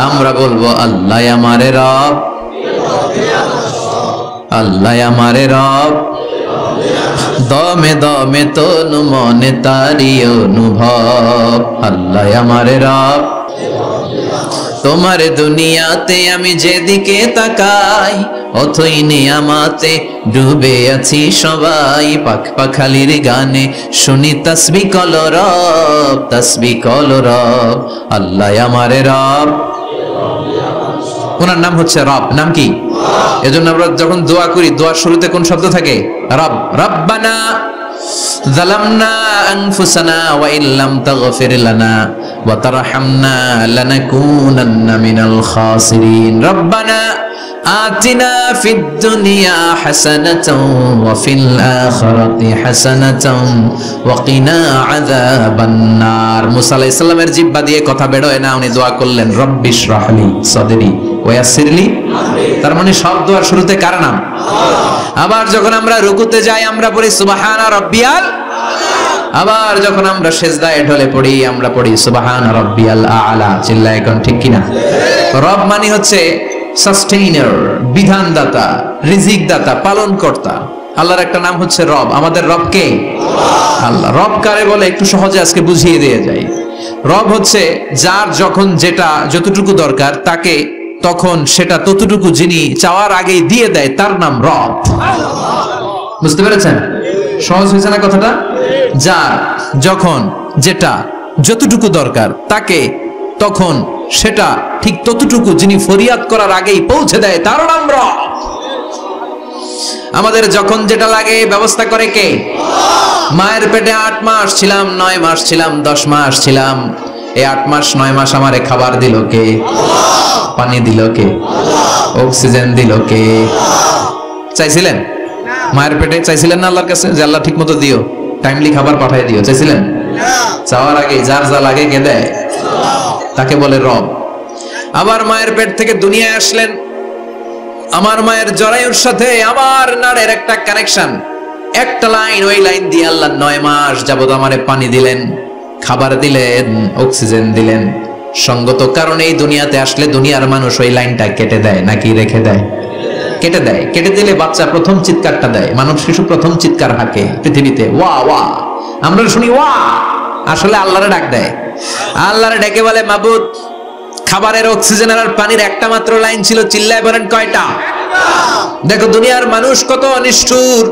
আমরা বলবো আল্লাহ আমারে রব, আল্লাহ আমারে রব। দমে দমে তনু মনে তারি অনুভব, আল্লাহ আমারে রব। তোমার দুনিয়াতে আমি যেদিকে তাকাই, অথই নিয়ামাতে ডুবে আছি সবাই। পাখ পাখালির গানে শুনি তাসবিহ কল রব, তাসবিহ কল রব, আল্লাহ আমারে রব। ওনার নাম হচ্ছে রব। নাম কি? এজন্য আমরা যখন দোয়া করি, দোয়ার শুরুতে কোন শব্দ থাকে? রব। রব্বানা যালামনা আনফুসানা ওয়া ইল্লাম তাগফির লানা ওয়া তারহামনা লানাকুনান্না মিনাল খাসিরিন। রব্বানা আতিনা ফিদ দুনিয়া হাসানাতাও ওয়া ফিল আখিরাতি হাসানাতাও ওয়া কিনা আযাবান নার। মুসা আলাইহিস সালামের জিহ্বা দিয়ে কথা বের হয় না, উনি দোয়া করলেন রব্বিশ রাহলি সাদরি ওয়া ইয়াসসিরলি আমরি। তার মানে সব দোয়ার শুরুতে কার নাম? আবার যখন আমরা রুকুতে যাই আমরা পড়ি সুবহানা রাব্বিয়াল। আবার যখন আমরা সিজদায় ঢলে পড়ি আমরা পড়ি সুবহানা রাব্বিয়াল আ'লা। চিল্লায় এখন ঠিক কিনা? রব মানে হচ্ছে সাস্টেইনার, বিধানদাতা, রিজিক দাতা, পালন কর্তা। আল্লাহর একটা নাম হচ্ছে রব। আমাদের রব কে? আল্লাহ। রব কারে বলে একটু সহজে আজকে বুঝিয়ে দিয়ে যাই। রব হচ্ছে যার যখন যেটা যতটুকু দরকার তাকে তখন সেটা ততটুকু যিনি চাওয়ার আগেই দিয়ে দেয়, তার নাম রব। বুঝতে পেরেছেন? সহজ হয়েছে না কথাটা? যার যখন যেটা যতটুকু দরকার তাকে তখন সেটা ঠিক ততটুকু যিনি ফরিয়াদ করার আগেই পৌঁছে দেয় তার নাম রব। আমাদের যখন যেটা লাগে ব্যবস্থা করে কে? মায়ের পেটে 8 মাস ছিলাম, 9 মাস ছিলাম, 10 মাস ছিলাম। এই 8 মাস 9 মাস আমারে খাবার দিল কে? পানি দিল কে? অক্সিজেন দিল কে? চাইছিলেন? মায়ের পেটে চাইছিলেন না আল্লাহর কাছে যে আল্লাহ ঠিক মতো দিও, টাইমলি খাবার পাঠিয়ে দিও? চাইছিলেন? চাওয়ার আগে যার যা লাগে কে দেয়? তাকে বলে রব। আবার মায়ের পেট থেকে দুনিয়ায় আসলেন, আমার মায়ের জরায়ুর সাথে আমার নাড়ের একটা কানেকশন, একটা লাইন, ওই লাইন দিয়ে আল্লাহ 9 মাস যাবত আমারে পানি দিলেন, খাবার দিলেন, অক্সিজেন দিলেন। সঙ্গত কারণে এই দুনিয়াতে আসলে দুনিয়ার মানুষ ওই লাইনটা কেটে দেয় নাকি রেখে দেয়? কেটে দেয়। কেটে দিলে বাচ্চা প্রথম চিৎকারটা দেয়, মানব শিশু প্রথম চিৎকার হাঁকে পৃথিবীতে, ওয়া ওয়া। আমরা শুনি ওয়া, আসলে আল্লাহরে ডাক দেয়। আল্লাহরে ডেকে বলে, মাবুদ, খাবারের, অক্সিজেনের আর পানির একটা মাত্র লাইন ছিল, চিল্লায় বলেন কয়টা? দেখো দুনিয়ার মানুষ কত নিষ্ঠুর।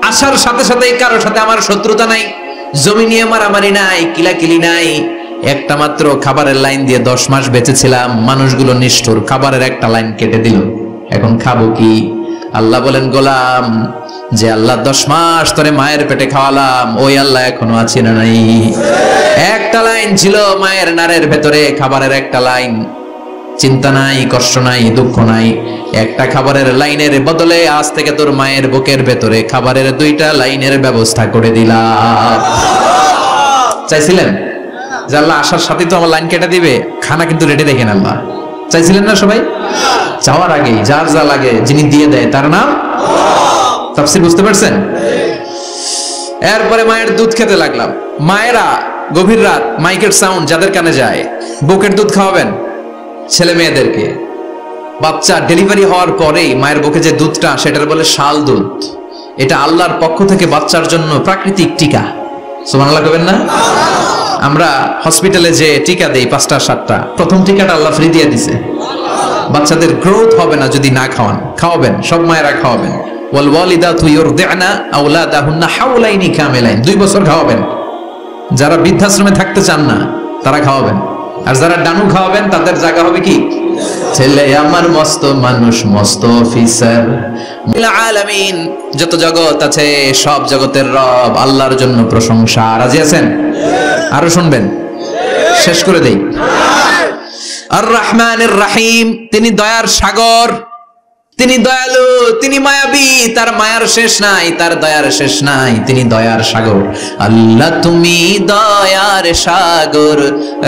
আসার সাথে সাথেই কারোর সাথে আমার শত্রুতা নাই, জমি নিয়ে মারামারি নাই, কিলাকিলি নাই। একটা মাত্র খাবারের লাইন দিয়ে 10 মাস বেঁচেছিলাম। মানুষগুলো নিষ্ঠুর, খাবারের একটা লাইন কেটে দিল, এখন খাবো কি? আল্লাহ বলেন, গোলাম, যে আল্লাহ 10 মাস ধরে মায়ের পেটে খাওয়ালাম, ওই আল্লাহ এখনো আছে না নাই? একটা লাইন ছিল মায়ের নাড়ের ভেতরে, খাবারের একটা লাইন। চিন্তা নাই, কষ্ট নাই, দুঃখ নাই। একটা খাবারের লাইনের বদলে আজ থেকে তোর মায়ের বুকের ভেতরে খাবারের 2টা লাইনের ব্যবস্থা করে দিলাম। চাইছিলেন যে আল্লাহ আসার সাথে তো আমার লাইন কেটে দিবে, খানা কিন্তু রেডি দেখেন আল্লাহ? চাইছিলেন না সবাই? চাওয়ার আগেই যার যা লাগে যিনি দিয়ে দেয় তার নাম তাফসীর। বুঝতে পারছেন? এরপরে মায়ের দুধ খেতে লাগলাম। মায়েরা গভীর রাত মাইকের সাউন্ড যাদের কানে যায়, বুকের দুধ খাওয়াবেন ছেলে মেয়েদেরকে। বাচ্চা ডেলিভারি হওয়ার পরেই মায়ের বুকে যে দুধটা, সেটার বলে শাল দুধ। এটা আল্লাহর পক্ষ থেকে বাচ্চার জন্য প্রাকৃতিক টিকা। সুবহানাল্লাহ কইবেন না? আমরা হসপিটালে যে টিকা দেই 5টা 7টা, প্রথম টিকাটা আল্লাহ ফ্রি দিয়ে দিছে। বাচ্চাদের গ্রোথ হবে না যদি না খাওয়ান। খাওয়াবেন, সব মায়েরা খাওয়াবেন। ওয়াল ওয়ালিদাতু ইউরদি'না আওলাদাহুন্না হাওলাইনি কামিলাইন, 2 বছর খাওয়াবেন। যারা বৃদ্ধাশ্রমে থাকতে চান না তারা খাওয়াবেন, আর যারা ডানু খাওয়াবেন তাদের জায়গা হবে কি? ছেলে আমার মস্ত মানুষ, মস্ত অফিসার। আলামিন, যত জগৎ আছে সব জগতের রব আল্লাহর জন্য প্রশংসা। রাজি আছেন? আরো শুনবেন? শেষ করে দেই। আর রহমানির রহিম, তিনি দয়ার সাগর, তিনি দয়ালু, তিনি মায়াবী, তার মায়ার শেষ নাই, তার দয়ার শেষ নাই, তিনি দয়ার সাগর। আল্লাহ তুমি দয়ার সাগর,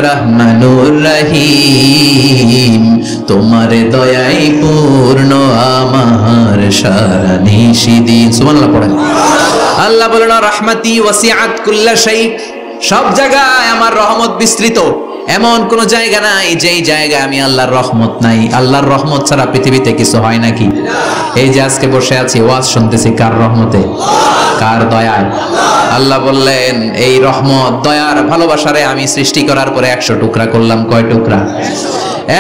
রহমানুর রহিম, তোমার দয়াই পূর্ণ আমার সারা নিশিদিন। সুবহানাল্লাহ পড়েন। আল্লাহ বলেন, রাহমাতি ওয়াসিআত কুল্লা শাই, সব জায়গায় আমার রহমত বিস্তৃত। এমন কোন জায়গা নাই যেই জায়গায় আমি আল্লাহর রহমত নাই। আল্লাহর রহমত ছাড়া পৃথিবীতে কিছু হয় নাকি? এই যে আজকে বসে আছি, ওয়াজ শুনতেছি, কার রহমতে? কার দয়ায়? আল্লাহ বললেন, এই রহমত, দয়ার, ভালোবাসারে আমি সৃষ্টি করার পরে 100 টুকরা করলাম। কয় টুকরা?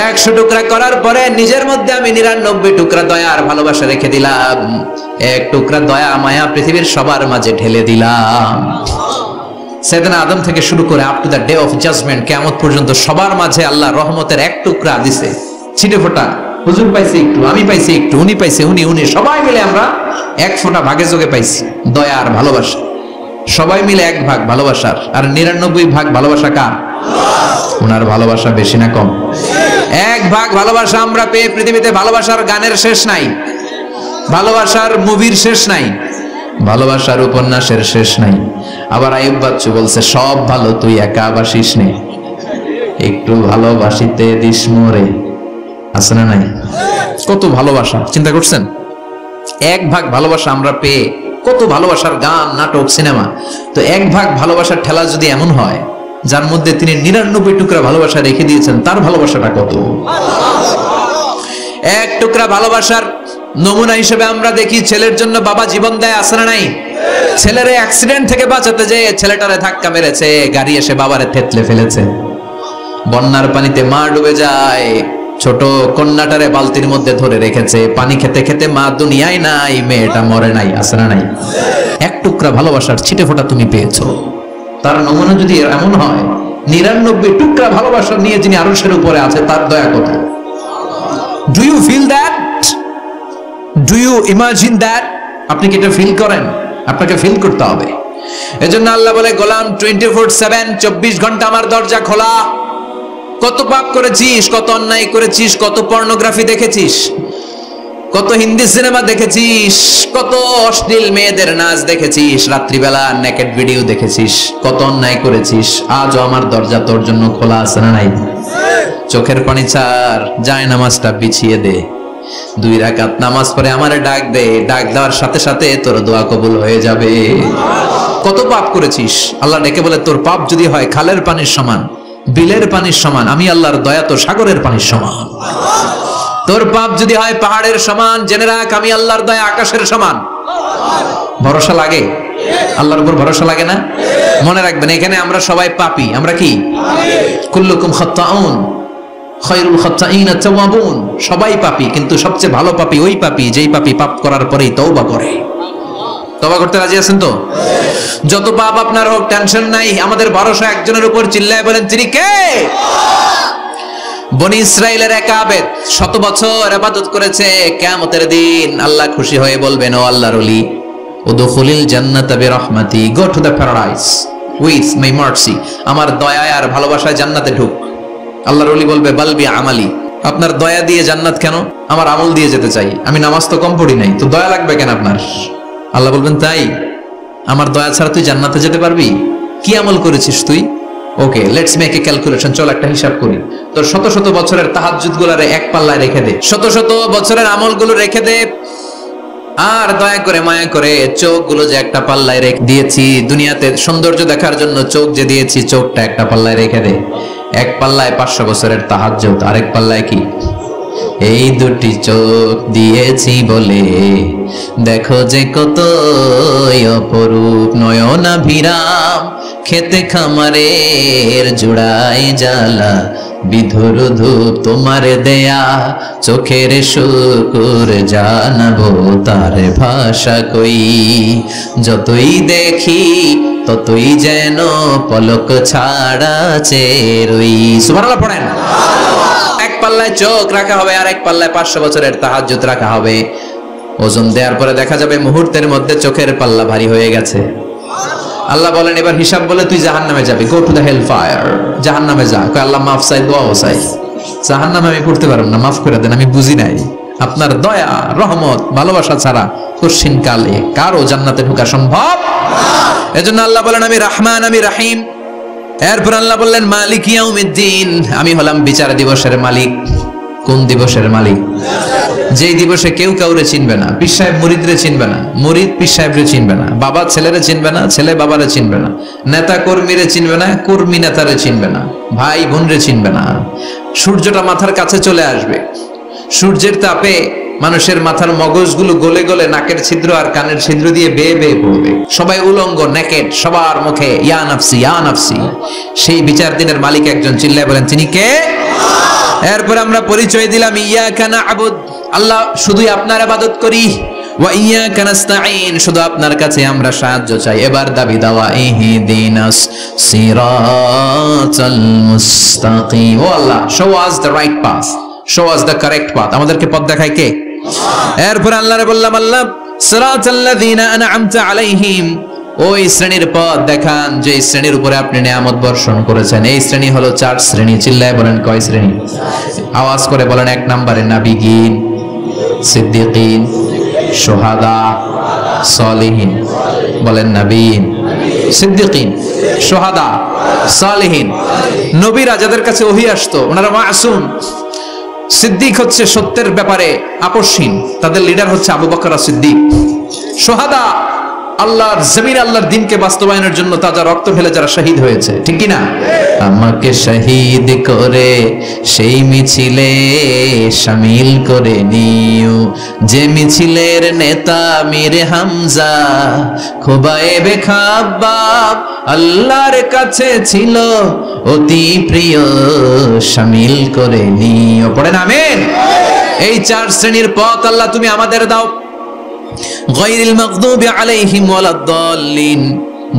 100 টুকরা করার পরে নিজের মধ্যে আমি 99 টুকরা দয়ার ভালোবাসা রেখে দিলাম। 1 টুকরা দয়া মায়া পৃথিবীর সবার মাঝে ঢেলে দিলাম। সেদিনা আদম থেকে শুরু করে up to the day of judgement, কিয়ামত পর্যন্ত সবার মাঝে আল্লাহ রহমতের 1 টুকরা দিছে, ছিটে ফোঁটা। হুজুর পাইছে একটু, আমি পাইছি একটু, উনি পাইছে, উনি, সবাই মিলে আমরা 1 ফোঁটা ভাগে যোগে পাইছি দয়ার ভালোবাসা। সবাই মিলে 1 ভাগ ভালোবাসার, আর 99 ভাগ ভালোবাসা কার? ওনার ভালোবাসা বেশি না কম? 1 ভাগ ভালোবাসা আমরা পেয়ে পৃথিবীতে ভালোবাসার গানের শেষ নাই, ভালোবাসার মুভির শেষ নাই, ভালোবাসার উপন্যাসের শেষ নাই। আবার আইয়ুব বাচ্চু বলছে, সব ভালো তুই একা বাসিস নে, একটু ভালোবাসিতে দিস মোরে। আছে না নাই? কত ভালোবাসা, চিন্তা করছেন? 1 ভাগ ভালোবাসা আমরা পেয়ে কত ভালোবাসার গান, নাটক, সিনেমা। তো 1 ভাগ ভালোবাসার ঠেলা যদি এমন হয়, যার মধ্যে তিনি 99 টুকরা ভালোবাসা রেখে দিয়েছেন, তার ভালোবাসাটা কত? 1 টুকরা ভালোবাসার নমুনা হিসেবে আমরা দেখি, ছেলের জন্য বাবা জীবন দেয়, আছে না নাই? ছেলের অ্যাক্সিডেন্ট থেকে বাঁচাতে যে ছেলেটারে ধাক্কা মেরেছে, গাড়ি এসে বাবারে থেতলে ফেলেছে। বন্যার পানিতে মা ডুবে যায়, ছোট কন্যাটারে বালতির মধ্যে ধরে রেখেছে, পানি খেতে খেতে মা দুনিয়ায় নাই, মেয়েটা মরে নাই, আছে না নাই? 1 টুকরা ভালোবাসার ছিটে ফোঁটা তুমি পেয়েছো। তার নমুনা যদি এমন হয়, 99 টুকরা ভালোবাসা নিয়ে যিনি আরশের উপরে আছে তার দয়া কত। Do you feel that? Do you imagine that? আপনি কি এটা ফিল করেন? আপনাকে ফিল করতে হবে। এজন্য আল্লাহ বলে, গোলাম 24/7 24 ঘন্টা আমার দরজা খোলা। কত পাপ করেছিস, কত অন্যায় করেছিস, কত পর্নোগ্রাফি দেখেছিস, কত হিন্দি সিনেমা দেখেছিস, কত অশ্লীল মেয়েদের নাচ দেখেছিস, রাত্রিবেলা নেকেড ভিডিও দেখেছিস, কত অন্যায় করেছিস, আজও আমার দরজা তোর জন্য খোলা আছে না নাই? চোখের পানি ছাড়, যায় নামাজটা বিছিয়ে দে, 2 রাকাত নামাজ পড়ে আমারে ডাক দে, ডাক দেওয়ার সাথে সাথে তোর দোয়া কবুল হয়ে যাবে। কত পাপ করেছিস, আল্লাহ ডেকে বলে, তোর পাপ যদি হয় খালের পানির সমান, বিলের পানির সমান, আমি আল্লাহর দয়া তো সাগরের পানির সমান। তোর পাপ যদি হয় পাহাড়ের সমান, জেনে রাখ আমি আল্লাহর দয়া আকাশের সমান। ভরসা লাগে? আল্লাহর উপর ভরসা লাগে না? মনে রাখবেন, এখানে আমরা সবাই পাপী। আমরা কি? কুল্লুকুম খাত্তাউন খায়রুল খাত্তাইন আত-তাওয়াবুন। সবাই পাপী, কিন্তু সবচেয়ে ভালো পাপী ওই পাপী যেই পাপী পাপ করার পরেই তওবা করে। তওবা করতে রাজি আছেন তো? যত পাপ আপনার হোক, টেনশন নাই, আমাদের ভরসা একজনের উপর। চিল্লায় বলেন, তিনি কে? বনি ইসরাইলের এক আবেদ 100 বছর ইবাদত করেছে। কিয়ামতের দিন আল্লাহ খুশি হয়ে বলবেন, ও আল্লাহর ওলি, উদখুলিল জান্নাতা বিরহমাতি, go to the paradise with my mercy. আমার দয়া আর ভালোবাসায় জান্নাতে ঢুক। আল্লাহর ওলি বলবে, বালবি আমালি, আপনার দয়া দিয়ে জান্নাত কেন? আমার আমল দিয়ে যেতে চাই, আমি নামাজ তো কম পড়ি নাই, তো দয়া লাগবে কেন আপনার? আল্লাহ বলবেন, তাই? আমার দয়া ছাড়া তুই জান্নাতে যেতে পারবি? কি আমল করেছিস তুই? ওকে, লেটস মেক এ ক্যালকুলেশন। চল একটা হিসাব করি। তোর শত শত বছরের তাহাজ্জুদ গুলারে এক পাল্লায় রেখে দে, শত শত বছরের আমলগুলো রেখে দে, আর দয়া করে মায়া করে চোখগুলো যে একটা পাল্লায় রেখে দিয়েছি, দুনিয়াতে সৌন্দর্য দেখার জন্য চোখ যে দিয়েছি, চোখটা একটা পাল্লায় রেখে দে। এক পাল্লায় 500 বছরের তাহাজ্জুদ, আরেক পাল্লায় কি? এই দুটি চোখ দিয়েছি বলে দেখো যে কত অপরূপ নয়নাভিরাম, খেতে খামারের জুড়াই জ্বালা, বিধুর ধূপ তোমার দেয়া, চোখের শুকুর জানাবো তার ভাষা কই, যতই দেখি ততই যেন পলক ছাড়া চেরই। সুবহানাল্লাহ পড়েন। এক পাল্লায় চোখ রাখা হবে, আর এক পাল্লায় 500 বছরের তাহাজ্জুদ রাখা হবে। ওজন দেওয়ার পরে দেখা যাবে মুহূর্তের মধ্যে চোখের পাল্লা ভারী হয়ে গেছে। আল্লাহ বলেন, এবার হিসাব বলে তুই জাহান্নামে যাবি, go to the hell fire, জাহান্নামে যা। কয় আল্লাহ মাফ চাই, দোয়াও চাই। জাহান্নামে আমি পড়তে পারব না, মাফ করে দেন, আমি বুঝি নাই। আপনার দয়া, রহমত, ভালোবাসা ছাড়া কঠিন কালে কারো জান্নাতে ঢোকা সম্ভব? এজন্য আল্লাহ বলেন, আমি রহমান, আমি রহিম। এরপর আল্লাহ বললেন, মালিক ইয়াউমিদ্দিন, আমি হলাম বিচার দিবসের মালিক। কোন দিবসের মালিক? যেই দিবসে কেউ কাউরে চিনবে না। পীর সাহেব মুরিদরে চিনবে না, মুরিদ পীর সাহেবরে চিনবে না, বাবা ছেলেরে চিনবে না, ছেলে বাবারে চিনবে না, নেতা কর্মীরে চিনবে না, কর্মী নেতারে চিনবে না, ভাই বোনরে চিনবে না। সূর্যটা মাথার কাছে চলে আসবে, সূর্যের তাপে মানুষের মাথার মগজগুলো গলে গলে নাকের ছিদ্র আর কানের ছিদ্র দিয়ে বেয়ে বেয়ে পড়বে। সবাই উলঙ্গ, নেকেড, সবার মুখে ইয়া নাফসি ইয়া নাফসি। সেই বিচার দিনের মালিক একজন, চিল্লায় বলেন, তিনি কে? এরপর আমরা পরিচয় দিলাম, ইয়াকা না'বুদ, আল্লাহ শুধুই আপনার ইবাদত করি, ওয়া ইয়াকা নাস্তাঈন, শুধু আপনার কাছে আমরা সাহায্য চাই। এবার দাবি দাওয়া, ইহদিনাস সিরাতাল মুস্তাকিম, ও আল্লাহ show us the right path, show us the correct path. আমাদেরকে পথ দেখায় কে? এরপর আল্লাহরে বললাম, আল্লাহ সিরাতাল্লাযীনা আন'আমতা আলাইহিম, ওই শ্রেণীর পথ দেখান যে শ্রেণীর উপরে আপনি নিয়ামত বর্ষণ করেছেন। এই শ্রেণী হলো 4 শ্রেণী। চিল্লায় বলেন, কয় শ্রেণী? আওয়াজ করে বলেন। 1 নম্বরে নাবিয়িন, সিদ্দিকিন, শুহাদা, সালিহিন। বলেন, নাবিয়িন, সিদ্দিকিন, শুহাদা, সালিহিন। নবীরা যাদের কাছে ওহী আসতো ওনারা মাসুম। সিদ্দিক হচ্ছে সত্যের ব্যাপারে আপসহীন, তাদের লিডার হচ্ছে আবু বকর সিদ্দিক। শুহাদা আল্লাহর জমিন, আল্লাহর দ্বীনকে বাস্তবায়নের জন্য তাজা রক্ত ফেলে যারা শহীদ হয়েছে, ঠিক কি না? আমাকে শহীদ করে সেই মিছিলে শামিল করে নিও, যে মিছিলের নেতা মীর হামজা, খুবাইবে খাব্বাব আল্লাহর কাছে ছিল অতি প্রিয়, শামিল করে নিও। পড়েন আমিন। এই 4 শ্রেণীর পথ আল্লাহ তুমি আমাদের দাও। গায়রিল মাগদুবি আলাইহিম ওয়ালাদ-দাল্লিন,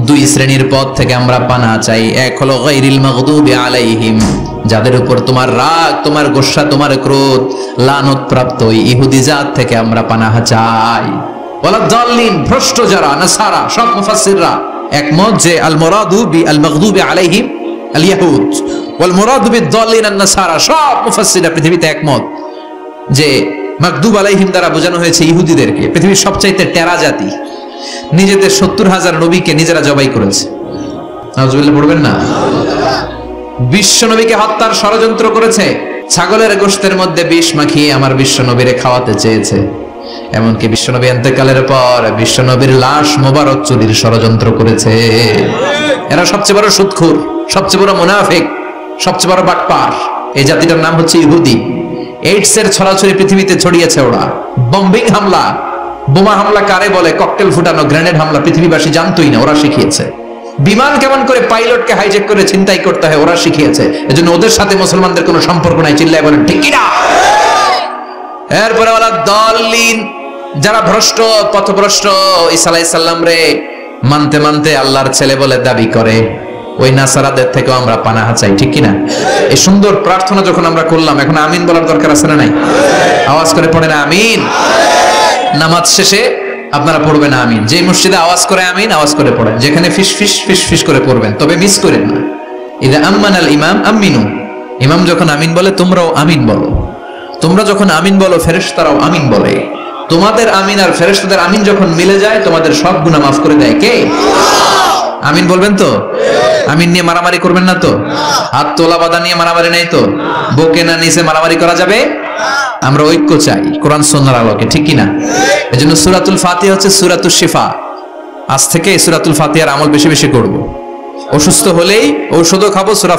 দুই শ্রেণীর পথ থেকে আমরা পানাহ চাই। এক হলো গায়রিল মাগদুবি আলাইহিম, যাদের উপর তোমার রাগ, তোমার গোসা, তোমার ক্রোধ, লানত প্রাপ্ত ইহুদি জাত থেকে আমরা পানাহ চাই। ওয়ালা দাল্লিন, ভ্রষ্ট যারা নাসারা, সব মুফাসসিররা একমত যে আল মুরাদু বি আল মাগদুবি আলাইহিম আল ইয়াহুদ ওয়াল মুরাদু বি দাল্লিন আন নাসারা। সব মুফাসসিররা পৃথিবীতে একমত যে মাগদুব আলাইহিম দ্বারা বোঝানো হয়েছে ইহুদিদেরকে। পৃথিবীর সবচাইতে টেরা জাতি, নিজেদের 70,000 নবীকে নিজেরা জবাই করেছে। নাউজুবিল্লাহ পড়বেন না? বিশ্ব নবীকে হত্যার ষড়যন্ত্র করেছে, ছাগলের গোশতের মধ্যে বিষ মাখিয়ে আমার বিশ্ব নবীরে খাওয়াতে চেয়েছে। এমনকি বিশ্ব নবী ইন্তেকালের পর বিশ্ব নবীর লাশ মোবারক চুরির ষড়যন্ত্র করেছে। এরা সবচেয়ে বড় সুদখোর, সবচেয়ে বড় মুনাফিক, সবচেয়ে বড় বাটপার। এই জাতিটার নাম হচ্ছে ইহুদি। এইডস এর ছড়াছড়ি পৃথিবীতে ছড়িয়েছে ওরা। বম্বিং হামলা, বোমা হামলা কারে বলে, ককটেল ফুটানো, গ্রেনেড হামলা পৃথিবীবাসী জানতোই না, ওরা শিখিয়েছে। বিমান কেমন করে পাইলটকে হাইজ্যাক করে ছিনতাই করতে হয় ওরা শিখিয়েছে। এজন্য ওদের সাথে মুসলমানদের কোনো সম্পর্ক নাই। চিল্লায় বলেন ঠিক কি না? এরপরে ওয়ালা দাল্লিন, যারা ভ্রষ্ট, পথভ্রষ্ট, ঈসা আলাইহিস সালাম রে মানতে মানতে আল্লাহর ছেলে বলে দাবি করে, ওই নাসারাদের থেকেও আমরা পানাহ চাই। ঠিক কি না? এই সুন্দর প্রার্থনা যখন আমরা করলাম, এখন আমিন বলার দরকার আছে না নাই? আওয়াজ করে পড়েন আমিন। নামাজ শেষে আপনারা পড়বেন আমিন। যে মসজিদে আওয়াজ করে আমিন, আওয়াজ করে পড়েন। যেখানে ফিস ফিস ফিস ফিস করে পড়বেন, তবে মিস করেন না। ইদা আম্মানাল ইমাম আমিনু, ইমাম যখন আমিন বলে তোমরাও আমিন বলো। তোমরা যখন আমিন বলো ফেরেশতারাও আমিন বলে। তোমাদের আমিন আর ফেরেশতাদের আমিন যখন মিলে যায়, তোমাদের সব গুনাহ মাফ করে দেয় কে? আমিন বলবেন তো? আমিন নিয়ে মারামারি করবেন না তো? হাত তোলা বাঁধা নিয়ে মারামারি নেই তো? বুকে না নিচে মারামারি করা যাবে? আমরা ঐক্য চাই কোরআন সুন্নাহর আলোকে, ঠিক কি না? এজন্য সূরাতুল ফাতিহা হচ্ছে সূরাতুশ শিফা। আজ থেকে সূরাতুল ফাতিহার আমল বেশি বেশি করব। অসুস্থ হলেই ঔষধও খাবো, সূরা